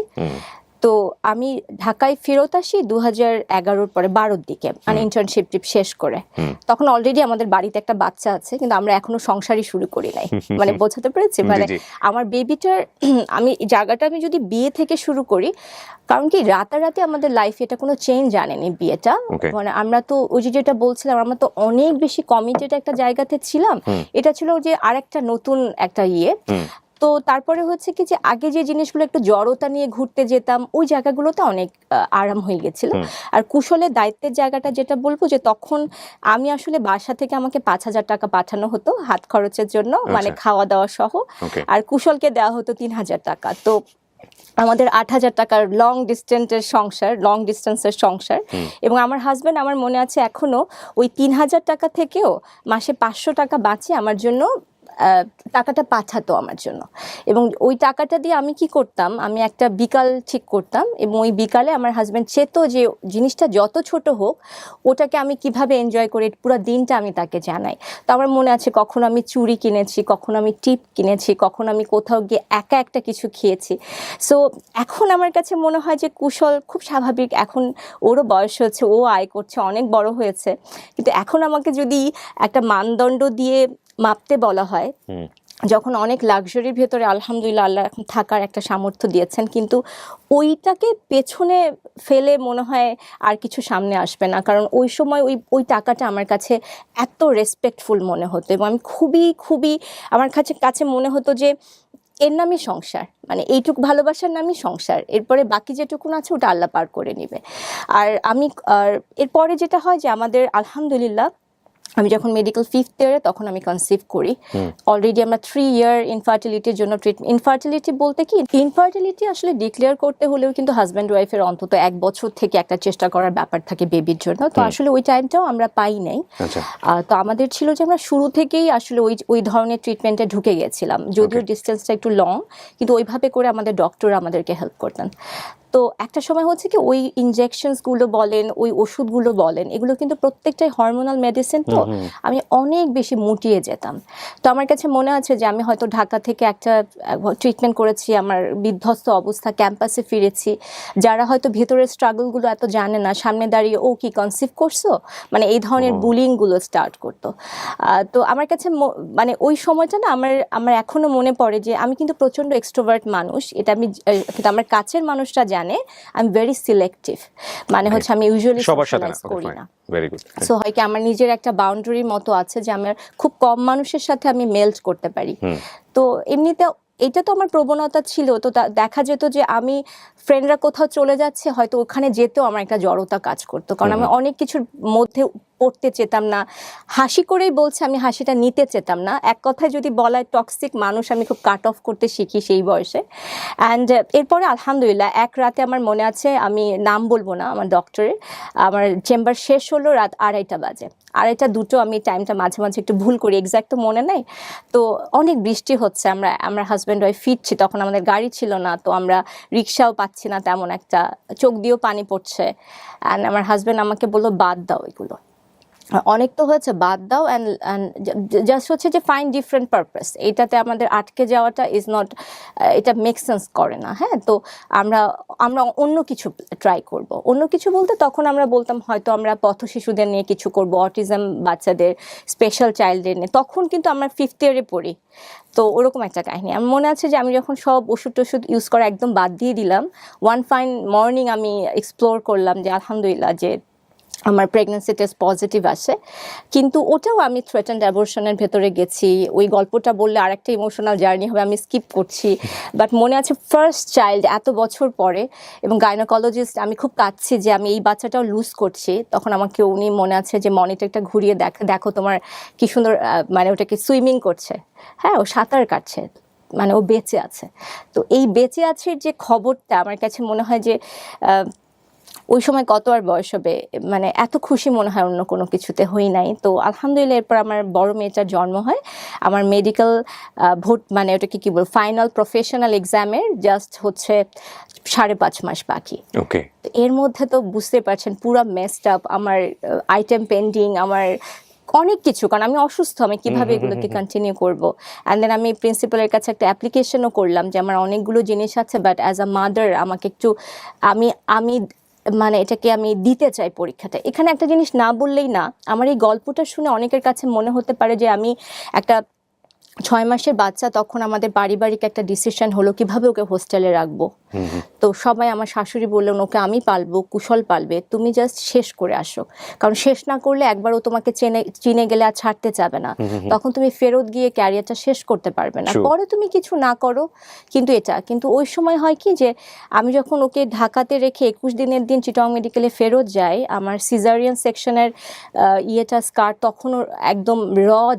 A: তো আমি ঢাকায় ফেরত আসি 2011-র পরে 12-র দিকে, মানে ইন্টার্নশিপ শেষ করে। তখন অলরেডি আমাদের বাড়িতে একটা বাচ্চা আছে, কিন্তু আমরা এখনো সংসারই শুরু করি নাই। মানে বোঝাতে পেরেছি, মানে
B: জি।
A: আমার বেবিটার আমি জায়গাটা আমি যদি বিয়ে থেকে শুরু করি, কারণ কি রাতারাতি আমাদের লাইফে এটা কোনো চেঞ্জ আনেনি বিয়েটা।
B: Okay.
A: মানে আমরা তো ওই যে যেটা বলছিলাম, আমরা তো অনেক বেশি কমিটেড একটা জায়গাতে ছিলাম। এটা ছিল যে আরেকটা নতুন একটা ইয়ে। তো তারপরে হচ্ছে কি যে আগে যে জিনিসগুলো একটু জড়তা নিয়ে ঘুরতে যেতাম, ওই জায়গাগুলোতে অনেক আরাম হয়ে গেছিল। আর কুশলের দায়িত্বের জায়গাটা যেটা বলবো, যে তখন আমি আসলে বাসা থেকে আমাকে 5,000 টাকা পাঠানো হতো হাত খরচের জন্য, মানে খাওয়া দাওয়া সহ।
B: Okay.
A: আর কুশলকে দেওয়া হতো 3,000 টাকা। তো আমাদের 8,000 টাকার লং ডিস্টেন্সের সংসার। এবং আমার হাজবেন্ড, আমার মনে আছে এখনো, ওই 3,000 টাকা থেকেও মাসে 500 টাকা বাঁচে আমার জন্য, টাকাটা পাঠাতো আমার জন্য। এবং ওই টাকাটা দিয়ে আমি কি করতাম, আমি একটা বিকাল ঠিক করতাম, এবং ওই বিকালে আমার হাজব্যান্ড চেতো যে জিনিসটা যত ছোট হোক ওটাকে আমি কিভাবে এনজয় করি, পুরো দিনটা আমি তাকে জানাই। তো আমার মনে আছে কখনো আমি চুড়ি কিনেছি, কখনো আমি টিপ কিনেছি, কখনো আমি কোথাও গিয়ে একা একটা কিছু খেয়েছি। সো এখন আমার কাছে মনে হয় যে কুশল খুব স্বাভাবিক, এখন ওরও বয়স হচ্ছে, ও আয় করছে, অনেক বড় হয়েছে। কিন্তু এখন আমাকে যদি একটা মানদণ্ড দিয়ে মাপতে বলা হয়, যখন অনেক লাক্সারির ভেতরে আলহামদুলিল্লাহ আল্লাহ এখন থাকার একটা সামর্থ্য দিয়েছেন, কিন্তু ওইটাকে পেছনে ফেলে মনে হয় আর কিছু সামনে আসবে না। কারণ ওই সময় ওই টাকাটা আমার কাছে এত রেসপেক্টফুল মনে হতো, এবং আমি খুবই আমার কাছে মনে হতো যে এর নামই সংসার, মানে এইটুকু ভালোবাসার নামই সংসার, এরপরে বাকি যেটুকুন আছে ওটা আল্লাহ পার করে নেবে। আর এরপরে যেটা হয় যে আমাদের আলহামদুলিল্লাহ, আমি যখন মেডিকেল 5th ইয়ারে, তখন আমি কনসিভ করি। অলরেডি আমরা 3 ইয়ার ইনফার্টিলিটির জন্য ট্রিটমেন্ট। ইনফার্টিলিটি বলতে কি, ইনফার্টিলিটি আসলে ডিক্লেয়ার করতে হলেও কিন্তু হাজব্যান্ড ওয়াইফের অন্তত 1 বছর থেকে একটা চেষ্টা করার ব্যাপার থাকে বেবির জন্য। তো আসলে ওই টাইমটাও আমরা পাই নাই। তো আমাদের ছিল যে আমরা শুরু থেকেই আসলে ওই ধরনের ট্রিটমেন্টে ঢুকে গেছিলাম, যদিও ডিস্টেন্সটা একটু লং, কিন্তু ওইভাবে করে আমাদের ডক্টর আমাদেরকে হেল্প করতেন। তো একটা সময় হচ্ছে কি, ওই ইনজেকশনসগুলো বলেন, ওই ওষুধগুলো বলেন, এগুলো কিন্তু প্রত্যেকটাই হরমোনাল মেডিসিন। তো আমি অনেক বেশি মুটিয়ে যেতাম। তো আমার কাছে মনে আছে যে আমি হয়তো ঢাকা থেকে একটা ট্রিটমেন্ট করেছি, আমার বিধ্বস্ত অবস্থা, ক্যাম্পাসে ফিরেছি। যারা হয়তো ভেতরের স্ট্রাগলগুলো এত জানে না, সামনে দাঁড়িয়ে ও কি কনসিভ করছো, মানে এই ধরনের বুলিংগুলো স্টার্ট করতো। তো আমার কাছে মানে ওই সময়টা না আমার এখনো মনে পড়ে যে আমি কিন্তু প্রচণ্ড এক্সট্রোভার্ট মানুষ, এটা আমি কিন্তু আমার কাছের মানুষরা জানে আই এম ভেরি সিলেক্টিভ। মানে হচ্ছে আমি ইউজুয়ালি সোশ্যালাইজ করি না।
B: Very good.
A: সো হয় কি, আমার নিজের একটা বাউন্ডারির মতো আছে যে আমার খুব কম মানুষের সাথে আমি মেল্ট করতে পারি। তো এমনিতে এটা তো আমার প্রবণতা ছিল। তো দেখা যেত যে আমি ফ্রেন্ডরা কোথাও চলে যাচ্ছে, হয়তো ওখানে যেতেও আমার একটা জড়তা কাজ করতো, কারণ আমি অনেক কিছুর মধ্যে পড়তে চেতাম না। হাসি করেই বলছে, আমি হাসিটা নিতে চেতাম না। এক কথায় যদি বলায় টক্সিক মানুষ আমি খুব কাট অফ করতে শিখি সেই বয়সে। অ্যান্ড এরপরে আলহামদুলিল্লাহ এক রাতে আমার মনে আছে, আমি নাম বলবো না আমার ডক্টরের, আমার চেম্বার শেষ হলো রাত 2:30 বাজে, 2:30 আমি টাইমটা মাঝে মাঝে একটু ভুল করি, এক্স্যাক্ট তো মনে নাই। তো অনেক বৃষ্টি হচ্ছে, আমরা হাজব্যান্ড ওয়াইফ ফিরছি, তখন আমাদের গাড়ি ছিল না, তো আমরা রিক্সাও পাচ্ছি না তেমন একটা, চোখ দিয়েও পানি পড়ছে। অ্যান্ড আমার হাজব্যান্ড আমাকে বললো বাদ দাও এগুলো। অনেক তো হয়েছে, বাদ দাও, অ্যান্ড জাস্ট হচ্ছে যে ফাইন্ড ডিফারেন্ট পারপাস, এটাতে আমাদের আটকে যাওয়াটা ইজ নট, এটা মেক সেন্স করে না। হ্যাঁ, তো আমরা আমরা অন্য কিছু ট্রাই করব। অন্য কিছু বলতে তখন আমরা বলতাম হয়তো আমরা পথ শিশুদের নিয়ে কিছু করব, অটিজম বাচ্চাদের, স্পেশাল চাইল্ডদের নিয়ে। তখন কিন্তু আমরা 5th ইয়ারে পড়ি, তো ওরকম একটা কাহিনী আমার মনে আছে যে আমি যখন সব ওষুধ টষুধ ইউজ করা একদম বাদ দিয়ে দিলাম, ওয়ান ফাইন মর্নিং আমি এক্সপ্লোর করলাম যে আলহামদুলিল্লাহ যে আমার প্রেগনেন্সি টেস্ট পজিটিভ আসে। কিন্তু ওটাও আমি থ্রেটেন্ড অ্যাবর্শনের ভেতরে গেছি। ওই গল্পটা বললে আরেকটা ইমোশনাল জার্নি হবে, আমি স্কিপ করছি। বাট মনে আছে ফার্স্ট চাইল্ড এত বছর পরে, এবং গাইনোকোলজিস্ট, আমি খুব কাঁদছি যে আমি এই বাচ্চাটাও লুজ করছি। তখন আমাকে উনি মনে আছে যে মনিটরটা ঘুরিয়ে দেখো তোমার কি সুন্দর, মানে ওটাকে সুইমিং করছে, হ্যাঁ ও সাঁতার কাটছে, মানে ও বেঁচে আছে। তো এই বেঁচে আছে যে খবরটা আমার কাছে মনে হয় যে ওই সময় কত আর বয়স হবে, মানে এত খুশি মনে হয় অন্য কোনো কিছুতে হই নাই। তো আলহামদুলিল্লাহ এরপর আমার বড় মেয়েটার জন্ম হয়। আমার মেডিকেল মানে ওটাকে কি বল, ফাইনাল প্রফেশনাল এক্সামের জাস্ট হচ্ছে 5.5 মাস বাকি।
B: ওকে,
A: এর মধ্যে তো বুঝতে পারছেন পুরো মেসড আপ, আমার আইটেম পেন্ডিং, আমার অনেক কিছু, কারণ আমি অসুস্থ, আমি কিভাবে এগুলোকে কন্টিনিউ করব। অ্যান্ড দেন আমি প্রিন্সিপালের কাছে একটা অ্যাপ্লিকেশনও করলাম যে আমার অনেকগুলো জিনিস আছে, বাট অ্যাজ আ মাদার আমাকে একটু আমি মানে এটাকে আমি দিতে চাই পরীক্ষাটা। এখানে একটা জিনিস না বললেই না, আমার এই গল্পটা শুনে অনেকের কাছে মনে হতে পারে যে আমি একটা 6 মাসের বাচ্চা, তখন আমাদের পারিবারিক একটা ডিসিশন হলো কিভাবে ওকে হোস্টেলে রাখবো। তো সবাই, আমার শাশুড়ি বললেন ওকে আমি পালবো, কুশল পালবে, তুমি জাস্ট শেষ করে আসো, কারণ শেষ না করলে একবার ও তোমাকে চিনে গেলে আর ছাড়তে যাবে না, তখন তুমি ফেরত গিয়ে ক্যারিয়ারটা শেষ করতে পারবে না, পরে তুমি কিছু না করো। কিন্তু ওই সময় হয় কি যে আমি যখন ওকে ঢাকাতে রেখে 21 দিনের দিন চিটং মেডিকেলে ফেরত যাই, আমার সিজারিয়ান সেকশনের স্কার্ট তখনও একদম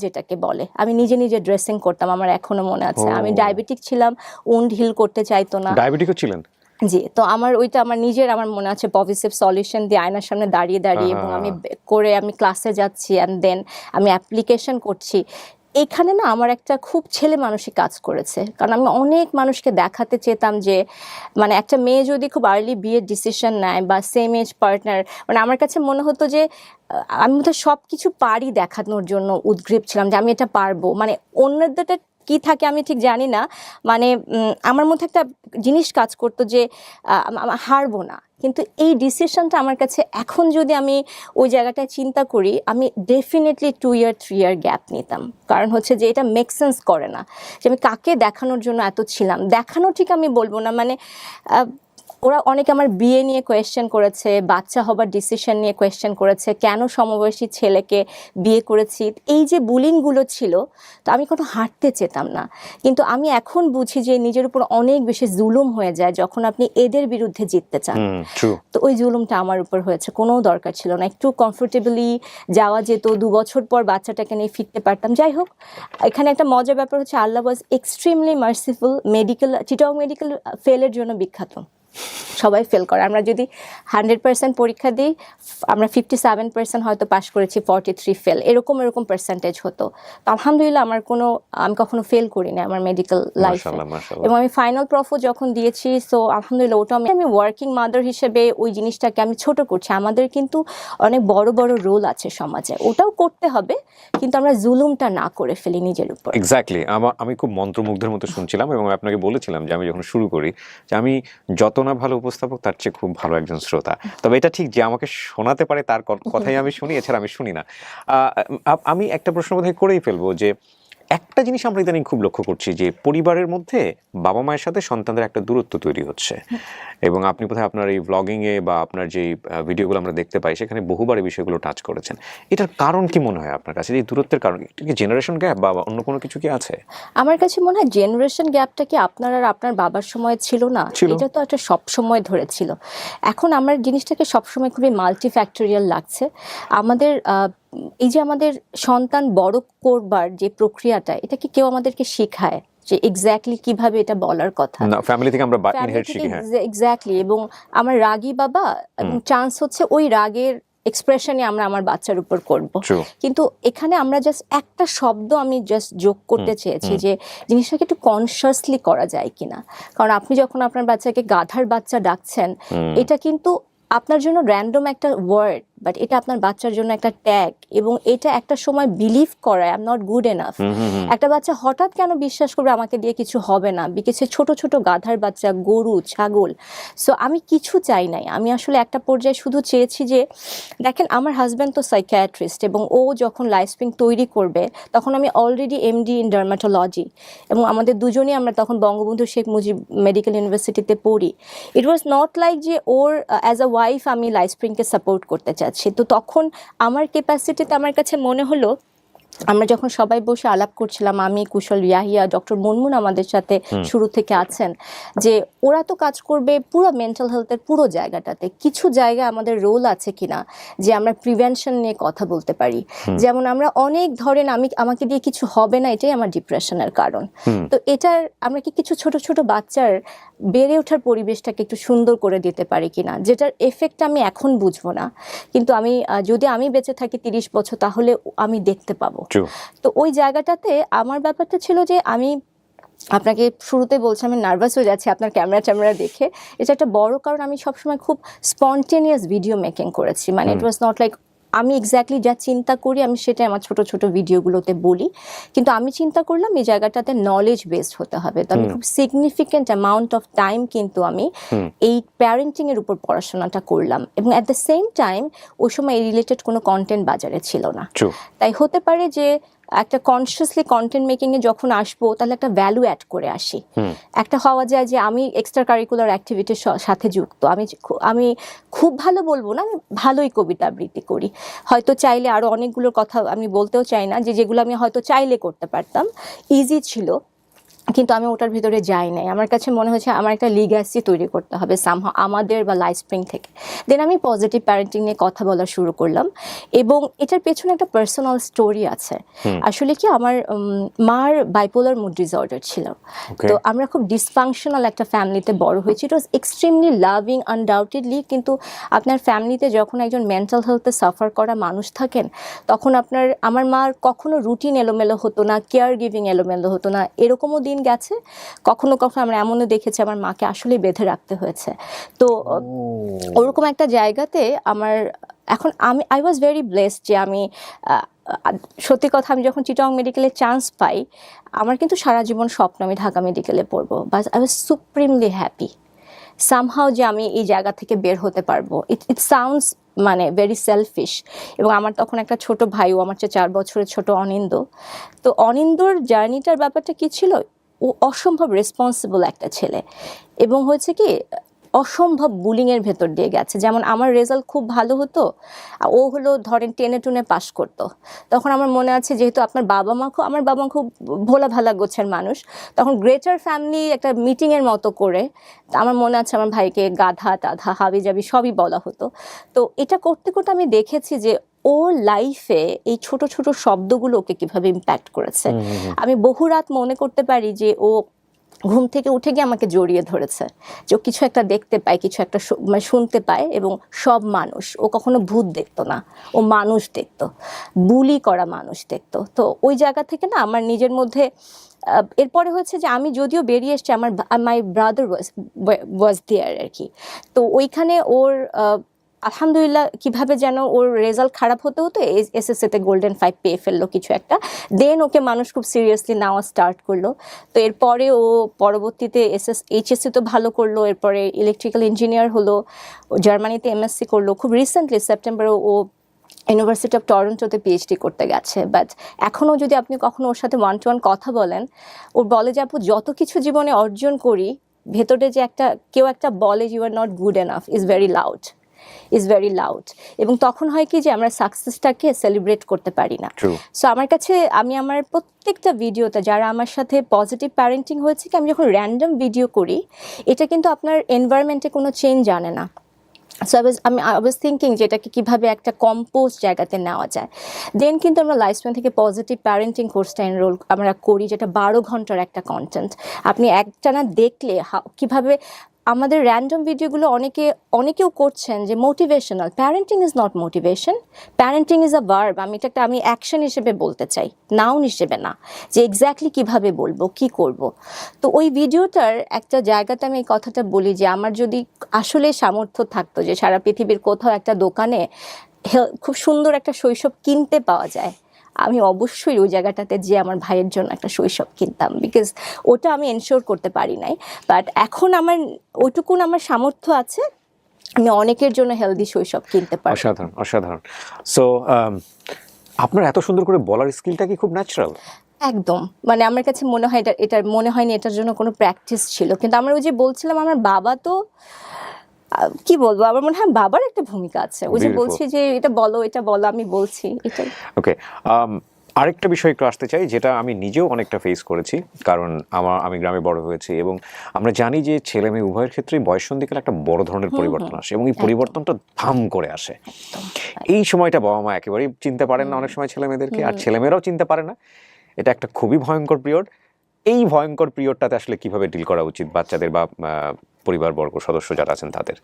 A: যেটাকে বলে, আমি নিজে নিজে ড্রেসিং করতাম, আমার এখনো মনে আছে। আমি ডায়াবেটিক ছিলাম, উন্ড হিল করতে চাইতো না।
B: ডায়াবেটিকও ছিলেন?
A: জি, তো আমার আমার মনে আছে পজিটিভ সলিউশন দিয়ে আয়নার সামনে দাঁড়িয়ে এবং আমি ক্লাসে যাচ্ছি, অ্যান্ড দেন আমি অ্যাপ্লিকেশন করছি। এখানে না আমার একটা খুব ছেলে মানুষই কাজ করেছে, কারণ আমি অনেক মানুষকে দেখাতে চেতাম যে মানে একটা মেয়ে যদি খুব আর্লি বিয়ের ডিসিশন নেয় বা সেম এজ পার্টনার, মানে আমার কাছে মনে হতো যে আমি বোধহয় সব কিছু পারি দেখানোর জন্য উদ্গ্রীব ছিলাম যে আমি এটা পারবো। মানে অন্যদেরটা কি থাকে আমি ঠিক জানি না, মানে আমার মধ্যে একটা জিনিস কাজ করতো যে হারবো না। কিন্তু এই ডিসিশনটা আমার কাছে এখন যদি আমি ওই জায়গাটায় চিন্তা করি, আমি ডেফিনেটলি 2 ইয়ার 3 ইয়ার গ্যাপ নিতাম। কারণ হচ্ছে যে এটা মেক সেন্স করে না যে আমি কাকে দেখানোর জন্য এত ছিলাম। দেখানো ঠিক আমি বলবো না, মানে ওরা অনেকে আমার বিয়ে নিয়ে কোয়েশ্চেন করেছে, বাচ্চা হবার ডিসিশন নিয়ে কোয়েশ্চেন করেছে, কেন সমবয়সী ছেলেকে বিয়ে করেছি, এই যে বুলিংগুলো ছিল, তো আমি কোনো হাঁটতে চেতাম না। কিন্তু আমি এখন বুঝি যে নিজের উপর অনেক বেশি জুলুম হয়ে যায় যখন আপনি এদের বিরুদ্ধে জিততে চান। তো ওই জুলুমটা আমার উপর হয়েছে, কোনো দরকার ছিল না। একটু কমফোর্টেবলি যাওয়া যেত, 2 বছর পর বাচ্চাটাকে নিয়ে ফিরতে পারতাম। যাই হোক, এখানে একটা মজার ব্যাপার হচ্ছে আল্লাহ ওয়াজ এক্সট্রিমলি মার্সিফুল। চিটং মেডিকেল ফেলের জন্য বিখ্যাত, সবাই ফেল করে। আমরা যদি 100% পরীক্ষা দিই, আমরা 57% হয়তো পাশ করেছি, 43 ফেল, এরকম পার্সেন্টেজ হতো। তো আলহামদুলিল্লাহ আমি কখনো ফেল করি না আমার মেডিকেল লাইফে। এবং আমি ফাইনাল প্রফও যখন দিয়েছি, সো আলহামদুলিল্লাহ ওটা আমি ওয়ার্কিং মাদার হিসেবে ওই জিনিসটাকে আমি ছোট করছি। আমাদের কিন্তু অনেক বড় বড় রোল আছে সমাজে, ওটাও করতে হবে, কিন্তু আমরা জুলুমটা না করে ফেলি নিজের উপর।
B: এক্স্যাক্টলি, আমি খুব মন্ত্রমুগ্ধের মতো শুনছিলাম, এবং আপনাকে বলেছিলাম যে আমি যখন শুরু করি যে আমি যত না ভালো উপস্থাপক তার চেয়ে খুব ভালো একজন শ্রোতা। তবে এটা ঠিক যে আমাকে শোনাতে পারে তার কথাই আমি শুনি, এছাড়া আমি শুনি না। আমি একটা প্রশ্ন বোধহয় করেই ফেলবো যে একটা জিনিস আমরা ইদানিং খুব লক্ষ্য করছি যে পরিবারের মধ্যে বাবা মায়ের সাথে সন্তানদের একটা দূরত্ব তৈরি হচ্ছে, এবং আপনি বোধহয় আপনার এই ব্লগিংয়ে বা আপনার যে ভিডিওগুলো আমরা দেখতে পাই সেখানে বহুবার এই বিষয়গুলো টাচ করেছেন। এটার কারণ কি মনে হয় আপনার কাছে? এই দূরত্বের কারণ কি জেনারেশন গ্যাপ বা অন্য কোনো কিছু কি আছে?
A: আমার কাছে মনে হয় জেনারেশন গ্যাপটা কি আপনার আর আপনার বাবার সময় ছিল না, এটা তো একটা সব সময় ধরে ছিল। এখন আমার জিনিসটাকে সবসময় খুবই মাল্টিফ্যাক্টোরিয়াল লাগছে। আমাদের এই যে আমাদের সন্তান বড় করবার যে প্রক্রিয়াটা, এটা কি কেউ আমাদেরকে শেখায় যে এক্স্যাক্টলি কিভাবে এটা বলার কথা?
B: না, ফ্যামিলি থেকে আমরা ইনহেরিট শিখি। হ্যাঁ,
A: এক্স্যাক্টলি। এবং আমার রাগী বাবা, এবং চান্স হচ্ছে ওই রাগের এক্সপ্রেশনই আমরা আমার বাচ্চার উপর করব। কিন্তু এখানে আমরা জাস্ট একটা শব্দ আমি জাস্ট যোগ করতে চেয়েছি যে জিনিসটাকে একটু কনসিয়াসলি করা যায় কিনা। কারণ আপনি যখন আপনার বাচ্চাকে গাধার বাচ্চা ডাকছেন, এটা কিন্তু আপনার জন্য র্যান্ডম একটা ওয়ার্ড, বাট এটা আপনার বাচ্চার জন্য একটা ট্যাগ, এবং এটা একটা সময় বিলিভ করায় I am not good enough. একটা বাচ্চা হঠাৎ কেন বিশ্বাস করবে আমাকে দিয়ে কিছু হবে না, বিকজ ছোট ছোট গাধার বাচ্চা, গরু, ছাগল। সো আমি কিছু চাই নাই, আমি আসলে একটা পর্যায়ে শুধু চেয়েছি যে দেখেন আমার হাজব্যান্ড তো সাইকিয়াট্রিস্ট, এবং ও যখন লাইফস্প্রিং তৈরি করবে তখন আমি অলরেডি এমডি ইন ডার্মাটোলজি, এবং আমাদের দুজনেই আমরা তখন বঙ্গবন্ধু শেখ মুজিব মেডিকেল ইউনিভার্সিটিতে পড়ি। ইট ওয়াজ নট লাইক যে ওর অ্যাজ আ ওয়াইফ আমি লাইফস্প্রিংকে সাপোর্ট করতে চাচ্ছি। তো তখন আমার ক্যাপাসিটিতে আমার কাছে মনে হলো, আমরা যখন সবাই বসে আলাপ করছিলাম, আমি, কুশল, ইয়াহিয়া, ডক্টর মুনমুন আমাদের সাথে শুরু থেকে আছেন, যে ওরা তো কাজ করবে পুরো মেন্টাল হেলথের পুরো জায়গাটাতে, কিছু জায়গায় আমাদের রোল আছে কিনা যে আমরা প্রিভেনশন নিয়ে কথা বলতে পারি। যেমন আমরা অনেক ধরেন আমাকে দিয়ে কিছু হবে না, এটাই আমার ডিপ্রেশনের কারণ। তো এটার আমরা কি কিছু ছোট ছোট বাচ্চার বেড়ে ওঠার পরিবেশটাকে একটু সুন্দর করে দিতে পারি কিনা, যেটার এফেক্ট আমি এখন বুঝবো না, কিন্তু আমি যদি আমি বেঁচে থাকি 30 বছর তাহলে আমি দেখতে পাবো। তো ওই জায়গাটাতে আমার ব্যাপারটা ছিল যে আমি আপনাকে শুরুতে বলছি আমি নার্ভাস হয়ে যাচ্ছি আপনার ক্যামেরা দেখে। এটা একটা বড় কারণ, আমি সবসময় খুব স্পন্টেনিয়াস ভিডিও মেকিং করেছি, মানে ইট ওয়াজ নট লাইক আমি এক্স্যাক্টলি যা চিন্তা করি আমি সেটাই আমার ছোট ছোট ভিডিওগুলোতে বলি, কিন্তু আমি চিন্তা করলাম এই জায়গাটাতে নলেজ বেসড হতে হবে। তো আমি খুব সিগনিফিকেন্ট অ্যামাউন্ট অফ টাইম কিন্তু আমি এই প্যারেন্টিং এর উপর পড়াশোনাটা করলাম, এবং অ্যাট দ্য সেম টাইম ওই সময় এই রিলেটেড কোনো কন্টেন্ট বাজারে ছিল না। তাই হতে পারে যে একটা কনসিয়াসলি কন্টেন্ট মেকিং এ যখন আসবো তাহলে একটা ভ্যালু অ্যাড করে আসি। একটা হওয়া যায় যে আমি এক্সট্রা কারিকুলার অ্যাক্টিভিটির সাথে যুক্ত, আমি খুব ভালো বলবো না, আমি ভালোই কবিতা আবৃত্তি করি, হয়তো চাইলে আরো অনেকগুলোর কথা আমি বলতেও চাই না, যেগুলো আমি হয়তো চাইলে করতে পারতাম, ইজি ছিল, কিন্তু আমি ওটার ভিতরে যাই নাই। আমার কাছে মনে হচ্ছে আমার একটা লিগ্যাসি তৈরি করতে হবে সামহাও আমাদের বা লাইফস্প্রিং থেকে। দেন আমি পজিটিভ প্যারেন্টিং নিয়ে কথা বলা শুরু করলাম, এবং এটার পেছনে একটা পার্সোনাল স্টোরি আছে। আসলে কি আমার মার বাইপোলার মুড ডিসঅর্ডার ছিল, তো আমরা খুব ডিসফাংশনাল একটা ফ্যামিলিতে বড় হয়েছি। ইট ওয়াজ এক্সট্রিমলি লাভিং আনডাউটেডলি, কিন্তু আপনার ফ্যামিলিতে যখন একজন মেন্টাল হেলথে সাফার করা মানুষ থাকেন তখন আমার মার কখনো রুটিন এলোমেলো হতো না, কেয়ার গিভিং এলোমেলো হতো না, এরকমও দিন গেছে। কখনো কখনো আমরা এমনও দেখেছি আমার মাকে আসলে বেঁধে রাখতে হয়েছে। তো ওরকম একটা জায়গাতে এখন আই ওয়াজ ভেরি ব্লেসড যে আমি সত্যি কথা, আমি যখন চিটাগং মেডিকেলে চান্স পাই আমার কিন্তু সারা জীবন স্বপ্ন আমি ঢাকা মেডিকেলে পড়বো, but I was supremely happy somehow যে আমি এই জায়গা থেকে বের হতে পারবো। ইট সাউন্ডস মানে ভেরি সেলফিশ। এবং আমার তখন একটা ছোট ভাইও, আমার চেয়ে 4 বছরের ছোট অনিন্দ। তো অনিন্দর জার্নিটার ব্যাপারটা কি ছিল, ও অসম্ভব রেসপন্সিবল একটা ছেলে, এবং হয়েছে কি অসম্ভব বুলিংয়ের ভেতর দিয়ে গেছে। যেমন আমার রেজাল্ট খুব ভালো হতো, ও হলো ধরেন 10-এ পাস করতো, তখন আমার মনে আছে যেহেতু আমার বাবা মা খুব ভোলা ভালা গোছের মানুষ, তখন গ্রেটার ফ্যামিলি একটা মিটিংয়ের মতো করে আমার মনে আছে আমার ভাইকে গাধা টাধা হাবি জাবি সবই বলা হতো। তো এটা করতে করতে আমি দেখেছি যে ওর লাইফে এই ছোট ছোট শব্দগুলো ওকে কিভাবে ইম্প্যাক্ট করেছে। আমি বহু রাত মনে করতে পারি যে ও ঘুম থেকে উঠে গিয়ে আমাকে জড়িয়ে ধরেছে, যে ও কিছু একটা দেখতে পায়, কিছু একটা মানে শুনতে পায়, এবং সব মানুষ, ও কখনো ভূত দেখতো না, ও মানুষ দেখতো, বুলি করা মানুষ দেখতো। তো ওই জায়গা থেকে না আমার নিজের মধ্যে এরপরে হচ্ছে যে আমি যদিও বেরিয়ে এসছি, আমার মাই ব্রাদার ওয়াজ দেয়ার আর কি। তো ওইখানে ওর আলহামদুলিল্লাহ কিভাবে যেন ওর রেজাল্ট খারাপ হতে হতো, এসএসসিতে গোল্ডেন 5 পেয়ে ফেললো কিছু একটা, দেন ওকে মানুষ খুব সিরিয়াসলি নেওয়া স্টার্ট করলো। তো এরপরে ও পরবর্তীতে এইচএসসি তো ভালো করলো, এরপরে ইলেকট্রিক্যাল ইঞ্জিনিয়ার হলো, জার্মানিতে এমএসসি করলো, খুব রিসেন্টলি সেপ্টেম্বরে ও ইউনিভার্সিটি অফ টরন্টোতে পিএইচডি করতে গেছে। বাট এখনও যদি আপনি কখনো ওর সাথে 1-to-1 কথা বলেন, ওর বলে যে আপু যত কিছু জীবনে অর্জন করি ভেতরে যে কেউ একটা বলে you are not good enough is very loud, এবং তখন হয় কি যে আমরা সাকসেসটাকে সেলিব্রেট করতে পারি না। সো আমার কাছে আমি আমার প্রত্যেকটা ভিডিওতে যারা আমার সাথে পজিটিভ প্যারেন্টিং হয়েছে কি, আমি যখন র্যান্ডম ভিডিও করি এটা কিন্তু আপনার এনভায়রনমেন্টে কোনো চেঞ্জ আনে না। সো আই ওয়াজ থিঙ্কিং যে এটাকে কীভাবে একটা কম্পোস্ট জায়গাতে নেওয়া যায়। দেন কিন্তু আমরা লাইফস্প্যান থেকে পজিটিভ প্যারেন্টিং কোর্সটা এনরোল আমরা করি, যেটা 12 ঘন্টার একটা কন্টেন্ট। আপনি একটানা দেখলে কীভাবে আমাদের র্যান্ডম ভিডিওগুলো অনেকেও করছেন যে motivational. Parenting is not motivation, parenting is a verb. আমি অ্যাকশন হিসেবে বলতে চাই, নাউন হিসেবে না, যে এক্স্যাক্টলি কিভাবে বলবো, কি করব। তো ওই ভিডিওটার একটা জায়গাতে আমি এই কথাটা বলি যে আমার যদি আসলে সামর্থ্য থাকতো যে সারা পৃথিবীর কোথাও একটা দোকানে খুব সুন্দর একটা শৈশব কিনতে পাওয়া যায়, আমি অবশ্যই ওই জায়গাটাতে যে আমার ভাইয়ের জন্য একটা শৈশব কিনতাম, বিকজ ওটা আমি এনশিওর করতে পারি নাই। বাট এখন আমার ওইটুকুন আমার সামর্থ্য আছে, আমি অনেকের জন্য হেলদি শৈশব কিনতে পারি।
B: অসাধারণ, অসাধারণ। সো আপনার এত সুন্দর করে বলার স্কিলটা কি খুব ন্যাচারাল?
A: একদম, মানে আমার কাছে মনে হয় এটার মনে হয়নি এটার জন্য কোনো প্র্যাকটিস ছিল, কিন্তু আমরা ওই যে বলছিলাম আমার বাবা তো কি বলবো, আমার মনে হয় বাবার একটা ভূমিকা আছে, ওই যে
B: Beautiful.
A: বলছি যে এটা বলো এটা বলো, আমি বলছি এটাই।
B: ওকে, আরেকটা বিষয় একটু আসতে চাই, যেটা আমি নিজেও অনেকটা ফেস করেছি, কারণ আমি গ্রামে বড় হয়েছি এবং আমরা জানি যে ছেলে মেয়ে উভয়ের ক্ষেত্রেই বয়ঃসন্ধিকালে একটা বড় ধরনের পরিবর্তন আসে এবং এই পরিবর্তনটা ধাম করে আসে। এই সময়টা বাবা মা একেবারেই চিনতে পারেন না অনেক সময় ছেলে মেয়েদেরকে, আর ছেলেমেয়েরাও চিনতে পারে না। এটা একটা খুবই ভয়ঙ্কর পিরিয়ড। এই ভয়ঙ্কর পিরিয়ডটাতে আসলে কিভাবে ডিল করা উচিত বাচ্চাদের বা পরিবারবর্গ সদস্য যারা আছেন তাদের?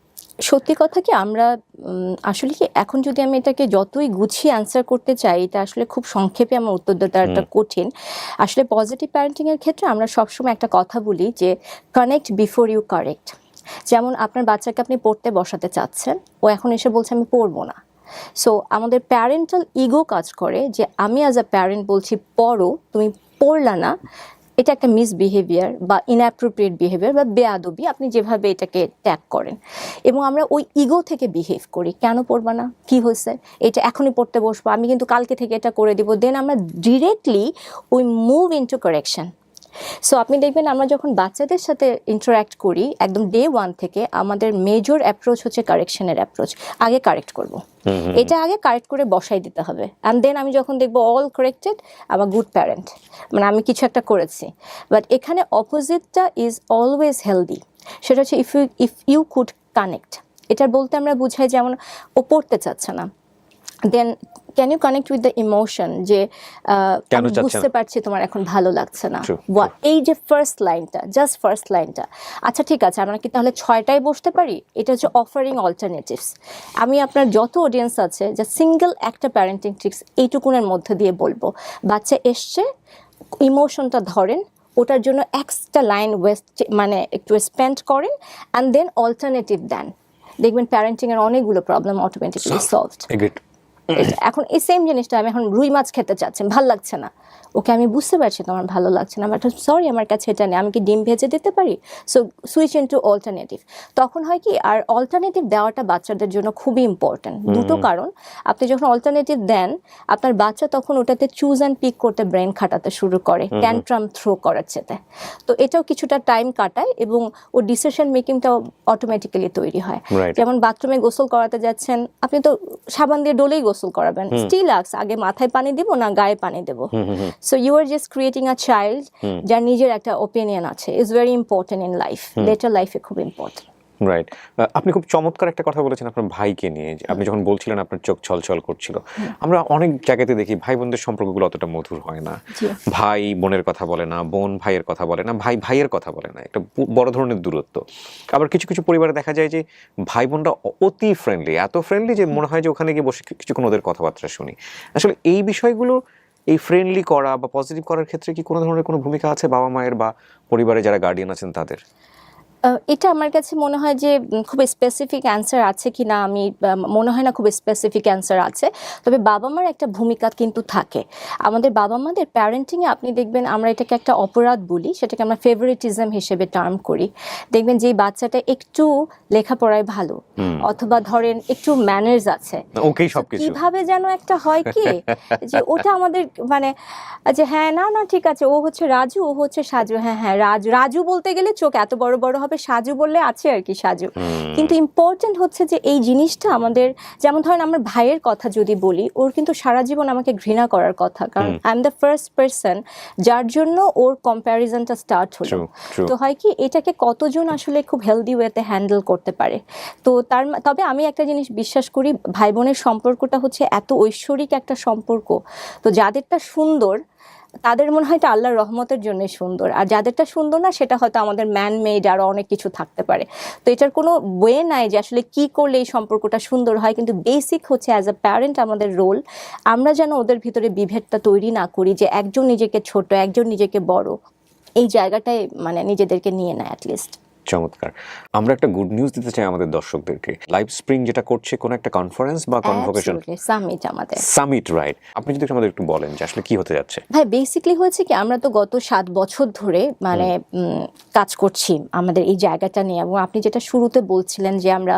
A: সত্যি কথা কি, আমরা আসলে কি এখন যদি আমি এটাকে যতই গুছিয়ে অ্যান্সার করতে চাই, এটা আসলে খুব সংক্ষেপে আমার উত্তর দেওয়াটা কঠিন। আসলে পজিটিভ প্যারেন্টিং এর ক্ষেত্রে আমরা সবসময় একটা কথা বলি যে কানেক্ট বিফোর ইউ কারেক্ট। যেমন আপনার বাচ্চাকে আপনি পড়তে বসাতে চাচ্ছেন, ও এখন এসে বলছে আমি পড়বো না। সো আমাদের প্যারেন্টাল ইগো কাজ করে যে আমি অ্যাজ আ প্যারেন্ট বলছি পড়ো, তুমি পড়লা না, এটা একটা মিসবিহেভিয়ার বা ইনঅ্যাপ্রোপ্রিয়েট বিহেভিয়ার বা বেয়াদবি, আপনি যেভাবে এটাকে ট্যাগ করেন, এবং আমরা ওই ইগো থেকে বিহেভ করি। কেন পড়বা না, কি হয়েছে, এটা এখনই পড়তে বসবো, আমি কিন্তু কালকে থেকে এটা করে দিব। দেন আমরা directly we move into correction. So আপনি দেখবেন আমরা যখন বাচ্চাদের সাথে ইন্টারাক্ট করি একদম ডে ওয়ান থেকে, আমাদের মেজর অ্যাপ্রোচ হচ্ছে কারেকশনের অ্যাপ্রোচ। আগে কারেক্ট করব, এটা আগে কারেক্ট করে বসাই দিতে হবে, অ্যান্ড দেন আমি যখন দেখবো অল কারেক্টেড, আমার গুড প্যারেন্ট, মানে আমি কিছু একটা করেছি। বাট এখানে অপোজিটটা ইজ অলওয়েজ হেলদি, সেটা হচ্ছে ইফ ইউ কুড কানেক্ট। এটার বলতে আমরা বুঝাই যেমন ও পড়তে চাচ্ছে না, then can you connect with the emotion, যে আমি বুঝতে পারছি তোমার এখন ভালো লাগছে না। এই যে ফার্স্ট লাইনটা, জাস্ট ফার্স্ট লাইনটা, আচ্ছা ঠিক আছে আমরা কি তাহলে 6টায় বসতে পারি, এটা হচ্ছে অফারিং অল্টারনেটিভস। আমি আপনার যত অডিয়েন্স আছে, যা সিঙ্গেল একটা প্যারেন্টিং ট্রিক্স এইটুকুনের মধ্যে দিয়ে বলবো, বাচ্চা এসছে, ইমোশনটা ধরেন, ওটার জন্য এক্সট্রা লাইন মানে একটু স্পেন্ড করেন, অ্যান্ড দেন অল্টারনেটিভ দেন, দেখবেন প্যারেন্টিংয়ের অনেকগুলো প্রবলেম অটোমেটিক্যালি সলভড। এখন এই সেম জিনিসটা, আমি এখন রুই মাছ খেতে চাচ্ছি, ভাল লাগছে না, ওকে আমি বুঝতে পারছি তোমার ভালো লাগছে না, বাট সরি আমার কাছে এটা নেই, আমি কি ডিম ভেজে দিতে পারি? So switch into alternative. তখন হয় কি, আর অল্টারনেটিভ দেওয়াটা বাচ্চাদের জন্য খুবই ইম্পর্টেন্ট। দুটো কারণ, আপনি যখন অল্টারনেটিভ দেন আপনার বাচ্চা তখন ওটাতে চুজ অ্যান্ড পিক করতে ব্রেন খাটাতে শুরু করে, ট্যান্ট্রাম থ্রো করার চেতে। তো এটাও কিছুটা টাইম কাটায় এবং ও ডিসিশন মেকিংটাও অটোমেটিক্যালি তৈরি হয়। যেমন বাথরুমে গোসল করাতে যাচ্ছেন, আপনি তো সাবান দিয়ে ডলেই গোসল করাবেন, স্টিল আক্স আগে মাথায় পানি দিব না গায়ে পানি দেবো। So you are just creating a child যার নিজের একটা ওপিনিয়ন আছে, is very important in life, later লাইফে খুব ইম্পর্টেন্ট।
B: রাইট। আপনি খুব চমৎকার একটা কথা বলেছেন আপনার ভাইকে নিয়ে, আপনি যখন বলছিলেন আপনার চোখ ছলছল করছিল। আমরা অনেক জায়গাতে দেখি ভাই বোনদের সম্পর্কগুলো অতটা মধুর হয় না, ভাই বোনের কথা বলে না, বোন ভাইয়ের কথা বলে না, ভাই ভাইয়ের কথা বলে না, একটা বড় ধরনের দূরত্ব। আবার কিছু কিছু পরিবারে দেখা যায় যে ভাই বোনরা অতি ফ্রেন্ডলি, এত ফ্রেন্ডলি যে মনে হয় যে ওখানে গিয়ে বসে কিছুক্ষণ ওদের কথাবার্তা শুনি। আসলে এই বিষয়গুলো, এই ফ্রেন্ডলি করা বা পজিটিভ করার ক্ষেত্রে কি কোনো ধরনের কোনো ভূমিকা আছে বাবা মায়ের বা পরিবারে যারা গার্ডিয়ান আছেন তাদের?
A: এটা আমার কাছে মনে হয় যে খুব স্পেসিফিক অ্যান্সার আছে কি না, আমি মনে হয় না খুব স্পেসিফিক অ্যান্সার আছে। তবে বাবা মার একটা ভূমিকা কিন্তু থাকে। আমাদের বাবা মাদের প্যারেন্টিংয়ে আপনি দেখবেন আমরা এটাকে একটা অপরাধ বলি, সেটাকে আমরা ফেভারিটিজম হিসেবে টার্ম করি। দেখবেন যে বাচ্চাটা একটু লেখাপড়ায় ভালো, অথবা ধরেন একটু ম্যানার্স আছে,
B: ওকেই সবকিছু
A: কিভাবে যেন একটা হয় কি যে ওটা আমাদের মানে যে হ্যাঁ না না ঠিক আছে, ও হচ্ছে রাজু, ও হচ্ছে সাজু, হ্যাঁ হ্যাঁ রাজু, রাজু বলতে গেলে চোখ এত বড় বড় হবে, সাজু বললে আছে আর কি সাজু। কিন্তু ইম্পর্টেন্ট হচ্ছে যে এই জিনিসটা আমাদের, যেমন ধরেন আমার ভাইয়ের কথা যদি বলি, ওর কিন্তু সারা জীবন আমাকে ঘৃণা করার কথা, কারণ I am the first person যার জন্য ওর কম্প্যারিজনটা স্টার্ট হলো। তো হয় কি, এটাকে কতজন আসলে খুব হেলদি ওয়েতে হ্যান্ডেল করতে পারে। তো তবে আমি একটা জিনিস বিশ্বাস করি, ভাই বোনের সম্পর্কটা হচ্ছে এত ঐশ্বরিক একটা সম্পর্ক, তো যাদেরটা সুন্দর তাদের মনে হয় এটা আল্লাহর রহমতের জন্যই সুন্দর, আর যাদেরটা সুন্দর না সেটা হয়তো আমাদের ম্যান মেড আরও অনেক কিছু থাকতে পারে। তো এটার কোনো ওয়ে নাই যে আসলে কি করলে এই সম্পর্কটা সুন্দর হয়, কিন্তু বেসিক হচ্ছে অ্যাজ আ প্যারেন্ট আমাদের রোল, আমরা যেন ওদের ভিতরে বিভেদটা তৈরি না করি যে একজন নিজেকে ছোট একজন নিজেকে বড়, এই জায়গাটায় মানে নিজেদেরকে নিয়ে নেয় অ্যাটলিস্ট।
B: চমৎকার। আমরা একটা গুড নিউজ দিতে চাই আমাদের দর্শকদেরকে। লাইভ স্প্রিং যেটা করছে কোন একটা কনফারেন্স বা কনভোকেশন,
A: সামিট আমাদের
B: সামিট, রাইট? আপনি যদি আমাদের একটু বলেন যে আসলে কি হতে যাচ্ছে।
A: ভাই বেসিক্যালি হয়েছে কি, আমরা তো গত 7 বছর ধরে মানে কাজ করছি আমাদের এই জায়গাটা নিয়ে, এবং আপনি যেটা শুরুতে বলছিলেন যে আমরা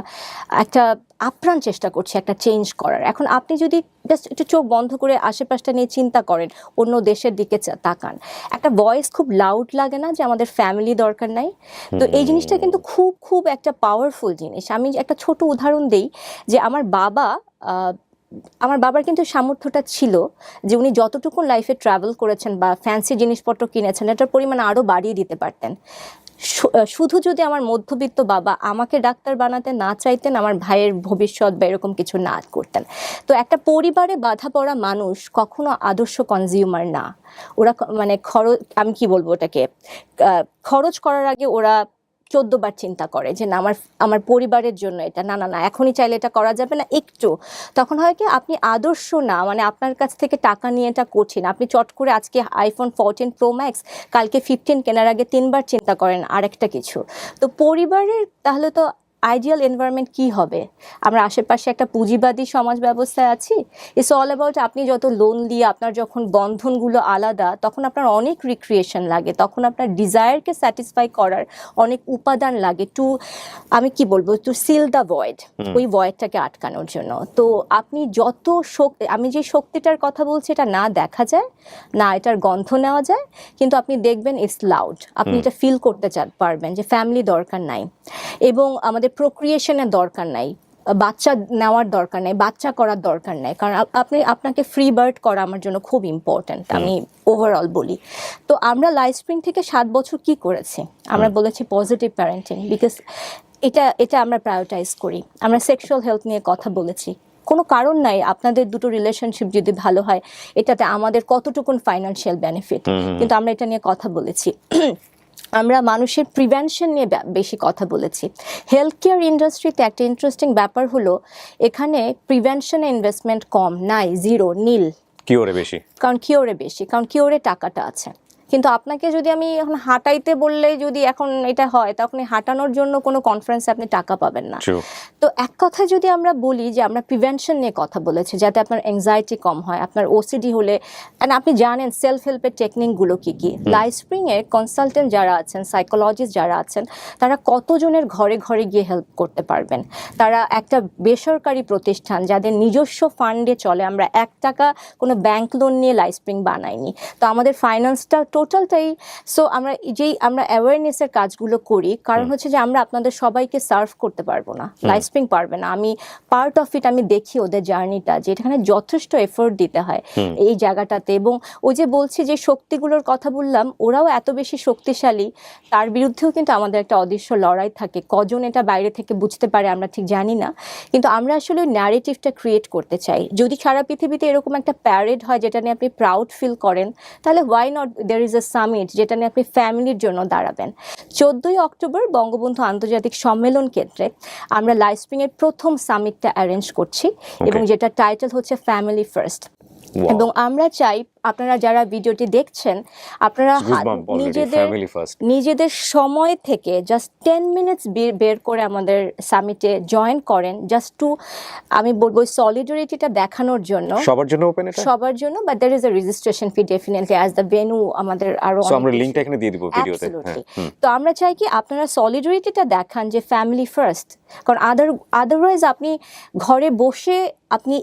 A: একটা আপ্রাণ চেষ্টা করছি একটা চেঞ্জ করার। এখন আপনি যদি জাস্ট একটু চোখ বন্ধ করে আশেপাশটা নিয়ে চিন্তা করেন, অন্য দেশের দিকে তাকান, একটা ভয়েস খুব লাউড লাগে না যে আমাদের ফ্যামিলি দরকার নাই? তো এই জিনিসটা কিন্তু খুব খুব একটা পাওয়ারফুল জিনিস। আমি একটা ছোট উদাহরণ দেই যে আমার বাবার কিন্তু সামর্থ্যটা ছিল যে উনি যতটুকু লাইফে ট্রাভেল করেছেন বা ফ্যান্সি জিনিসপত্র কিনেছেন, এটার পরিমাণ আরও বাড়িয়ে দিতে পারতেন। শুধু যদি আমার মধ্যবিত্ত বাবা আমাকে ডাক্তার বানাতে না চাইতেন, আমার ভাইয়ের ভবিষ্যৎ বা এরকম কিছু না করতেন। তো একটা পরিবারে বাঁধা পড়া মানুষ কখনো আদর্শ কনজিউমার না। ওরা মানে আমি কি বলবো ওটাকে, খরচ করার আগে ওরা 14 বার চিন্তা করে যে না আমার পরিবারের জন্য এটা, না না না এখনই চাইলে এটা করা যাবে না, একটু। তখন হয় কি, আপনি আদর্শ না, মানে আপনার কাছ থেকে টাকা নিয়ে এটা কঠিন। আপনি চট করে আজকে iPhone 14 Pro Max, কালকে 15 কেনার আগে 3 বার চিন্তা করেন আরেকটা কিছু। তো পরিবারের তাহলে তো আইডিয়াল এনভায়রনমেন্ট কি হবে? আমরা আশেপাশে একটা পুঁজিবাদী সমাজ ব্যবস্থায় আছি। ইটস অল অ্যাবাউট আপনি যত লোন দিয়ে আপনার যখন বন্ধনগুলো আলাদা, তখন আপনার অনেক রিক্রিয়েশন লাগে, তখন আপনার ডিজায়ারকে স্যাটিসফাই করার অনেক উপাদান লাগে আমি কি বলবো, টু সিল দ্য ভয়েড, ওই ভয়েডটাকে আটকানোর জন্য। তো আপনি যত আমি যে শক্তিটার কথা বলছি, এটা না দেখা যায় না এটার গন্ধ নেওয়া যায়, কিন্তু আপনি দেখবেন ইটস লাউড। আপনি এটা ফিল করতে পারবেন যে ফ্যামিলি দরকার নাই, এবং আমাদের প্রোক্রিয়েশনের দরকার নাই, বাচ্চা নেওয়ার দরকার নেই, বাচ্চা করার দরকার নেই, কারণ আপনাকে ফ্রি বার্ড করা আমার জন্য খুব ইম্পর্ট্যান্ট, আমি ওভারঅল বলি। তো আমরা লাইফ স্প্রিং থেকে 7 বছর কি করেছি, আমরা বলেছি পজিটিভ প্যারেন্টিং, বিকজ এটা আমরা প্রায়োরিটাইজ করি। আমরা সেক্সুয়াল হেলথ নিয়ে কথা বলেছি, কোনো কারণ নাই আপনাদের দুটো রিলেশনশিপ যদি ভালো হয় এটাতে আমাদের কতটুকুন ফাইন্যান্সিয়াল বেনিফিট, কিন্তু আমরা এটা নিয়ে কথা বলেছি। আমরা মানুষের প্রিভেনশন নিয়ে বেশি কথা বলেছি। হেলথ কেয়ার ইন্ডাস্ট্রিতে একটা ইন্টারেস্টিং ব্যাপার হলো, এখানে প্রিভেনশনে ইনভেস্টমেন্ট কম, নাই, জিরো, নীল।
B: কিওরে বেশি,
A: কারণ কিওরে টাকাটা আছে। কিন্তু আপনাকে যদি আমি এখন হাঁটাইতে বললে যদি এখন এটা হয়, তখন হাঁটানোর জন্য কোনো কনফারেন্সে আপনি টাকা পাবেন না। তো এক কথায় যদি আমরা বলি যে আমরা প্রিভেনশন নিয়ে কথা বলেছি, যাতে আপনার অ্যাংজাইটি কম হয়, আপনার ওসিডি হলে, আপনি জানেন সেলফ হেল্পের টেকনিকগুলো কী কী। লাইফ স্প্রিংয়ে কনসালটেন্ট যারা আছেন, সাইকোলজিস্ট যারা আছেন, তারা কতজনের ঘরে ঘরে গিয়ে হেল্প করতে পারবেন। তারা একটা বেসরকারি প্রতিষ্ঠান যাদের নিজস্ব ফান্ডে চলে, আমরা 1 টাকা কোনো ব্যাংক লোন নিয়ে লাইফ স্প্রিং বানাইনি। তো আমাদের ফাইন্যান্সটা টোটালটাই, সো আমরা অ্যাওয়ারনেসের কাজগুলো করি, কারণ হচ্ছে যে আমরা আপনাদের সবাইকে সার্ভ করতে পারবো না, লাইফ স্প্রিং পারবে না। আমি পার্ট অফ ইট, আমি দেখি ওদের জার্নিটা, যে এখানে যথেষ্ট এফোর্ট দিতে হয় এই জায়গাটাতে। এবং ওই যে বলছি যে শক্তিগুলোর কথা বললাম, ওরাও এত বেশি শক্তিশালী, তার বিরুদ্ধেও কিন্তু আমাদের একটা অদৃশ্য লড়াই থাকে। কজন এটা বাইরে থেকে বুঝতে পারে আমরা ঠিক জানি না, কিন্তু আমরা আসলে ওই ন্যারেটিভটা ক্রিয়েট করতে চাই। যদি সারা পৃথিবীতে এরকম একটা প্যারেড হয় যেটা নিয়ে আপনি প্রাউড ফিল করেন, তাহলে why not there is a summit যেটা নিয়ে আপনি ফ্যামিলির জন্য দাঁড়াবেন। 14ই অক্টোবর বঙ্গবন্ধু আন্তর্জাতিক সম্মেলন কেন্দ্রে আমরা লাইফ স্প্রিং এর প্রথম সামিটটা অ্যারেঞ্জ করছি, এবং যেটা টাইটেল হচ্ছে ফ্যামিলি ফার্স্ট। এবং আমরা চাই আপনারা যারা ভিডিওটি দেখছেন, আপনারা নিজেদের সময় থেকে জাস্ট 10 মিনিটস বের করে আমাদের সামিটে জয়েন করেন, জাস্ট টু, আমি বলবো সলিডারিটিটা দেখানোর জন্য।
B: সবার জন্য ওপেন, এটা সবার
A: জন্য, but there is a registration fee definitely as the venue. আমাদের আরো
B: আমরা লিংকটা এখানে দিয়ে দিব ভিডিওতে।
A: তো আমরা চাই কি আপনারা সলিডারিটিটা দেখান যে ফ্যামিলি ফার্স্ট, কারণ আদারওয়াইজ আপনি ঘরে বসে আপনি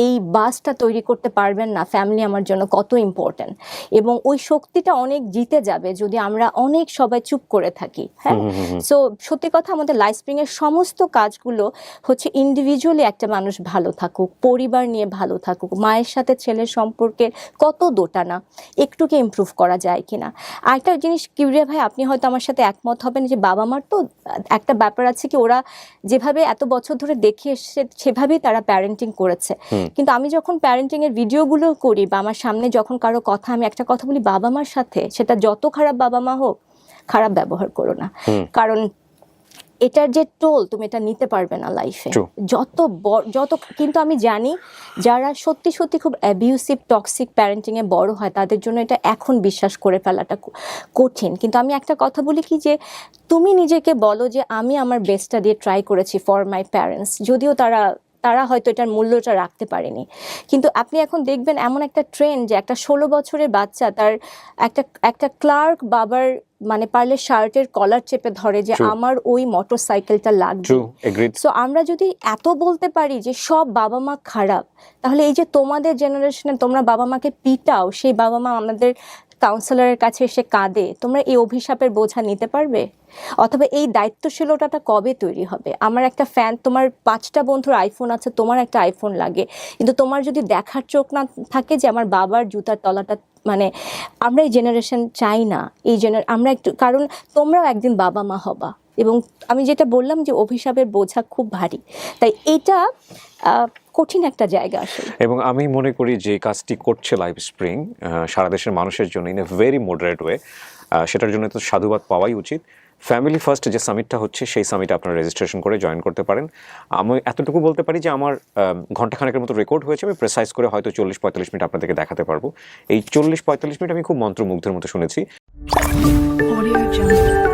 A: এই বাসটা তৈরি করতে পারবেন না ফ্যামিলি আমার জন্য কত ইম্পর্টেন্ট, এবং ওই শক্তিটা অনেক জিতে যাবে যদি আমরা অনেক সবাই চুপ করে থাকি। হ্যাঁ, সো সত্যি কথা, আমাদের লাইফ স্প্রিং এর সমস্ত কাজগুলো হচ্ছে ইন্ডিভিজুয়ালি একটা মানুষ ভালো থাকুক, পরিবার নিয়ে ভালো থাকুক, মায়ের সাথে ছেলের সম্পর্কের কত দোটানা একটুকে ইমপ্রুভ করা যায় কিনা। আরেকটা জিনিস কিবরিয়া ভাই, আপনি হয়তো আমার সাথে একমত হবেন যে বাবা মার তো একটা ব্যাপার আছে কি, ওরা যেভাবে এত বছর ধরে দেখে এসেছে সেভাবেই তারা প্যারেন্টিং করেছে। কিন্তু আমি যখন প্যারেন্টিং এর ভিডিওগুলো করি বা আমার সামনে যখন কারো কথা, আমি একটা কথা বলি, বাবা মার সাথে, সেটা যত খারাপ বাবা মা হোক, খারাপ ব্যবহার করো না। কারণ এটার যে টোল তুমি এটা নিতে পারবে না লাইফে।
B: True.
A: যত কিন্তু আমি জানি যারা সত্যি সত্যি খুব অ্যাবিউসিভ টক্সিক প্যারেন্টিংয়ে বড় হয় তাদের জন্য এটা এখন বিশ্বাস করে ফেলাটা কঠিন। কিন্তু আমি একটা কথা বলি কি, যে তুমি নিজেকে বলো যে আমি আমার বেস্টটা দিয়ে ট্রাই করেছি ফর মাই প্যারেন্টস, যদিও তারা হয়তো এটার মূল্যটা রাখতে পারেনি। কিন্তু আপনি এখন দেখবেন এমন একটা ট্রেন্ড যে একটা 16 বছরের বাচ্চা তার একটা ক্লার্ক বাবার মানে পারলে শার্টের কলার চেপে ধরে যে
B: True.
A: আমার ওই মোটর সাইকেলটা লাগবে।
B: True, agreed.
A: সো আমরা যদি এত বলতে পারি যে সব বাবা মা খারাপ, তাহলে এই যে তোমাদের জেনারেশনে তোমরা বাবা মাকে পিটাও, সেই বাবা মা আমাদের কাউন্সিলরের কাছে এসে কাঁদে, তোমরা এই অভিশাপের বোঝা নিতে পারবে? অথবা এই দায়িত্বশীলতাটা কবে তৈরি হবে? আমার একটা ফ্যান, তোমার 5টা বন্ধুর আইফোন আছে, তোমার একটা আইফোন লাগে, কিন্তু তোমার যদি দেখার চোখ না থাকে যে আমার বাবার জুতার তলাটা, মানে আমরা এই জেনারেশন চাই না। আমরা একটু, কারণ তোমরাও একদিন বাবা মা হবা, এবং আমি যেটা বললাম যে অভিশাপের বোঝা খুব ভারী, তাই এটা কঠিন একটা জায়গা আসলে।
B: এবং আমি মনে করি যে কাজটি করছে লাইভ স্প্রিং সারা দেশের মানুষের জন্য in a very moderate way, সেটার জন্য তো সাধুবাদ পাওয়াই উচিত। ফ্যামিলি ফার্স্ট যে সামিটটা হচ্ছে সেই সামিটে আপনারা রেজিস্ট্রেশন করে জয়েন করতে পারেন। আমি এতটুকু বলতে পারি যে আমার ঘন্টাখানেকের মতো রেকর্ড হয়েছে, আমি প্রেসাইজ করে হয়তো 40-45 মিনিট আপনাদেরকে দেখাতে পারবো। এই 40-45 মিনিট আমি খুব মন্ত্রমুগ্ধের মতো শুনেছি।
C: Audio Jungle.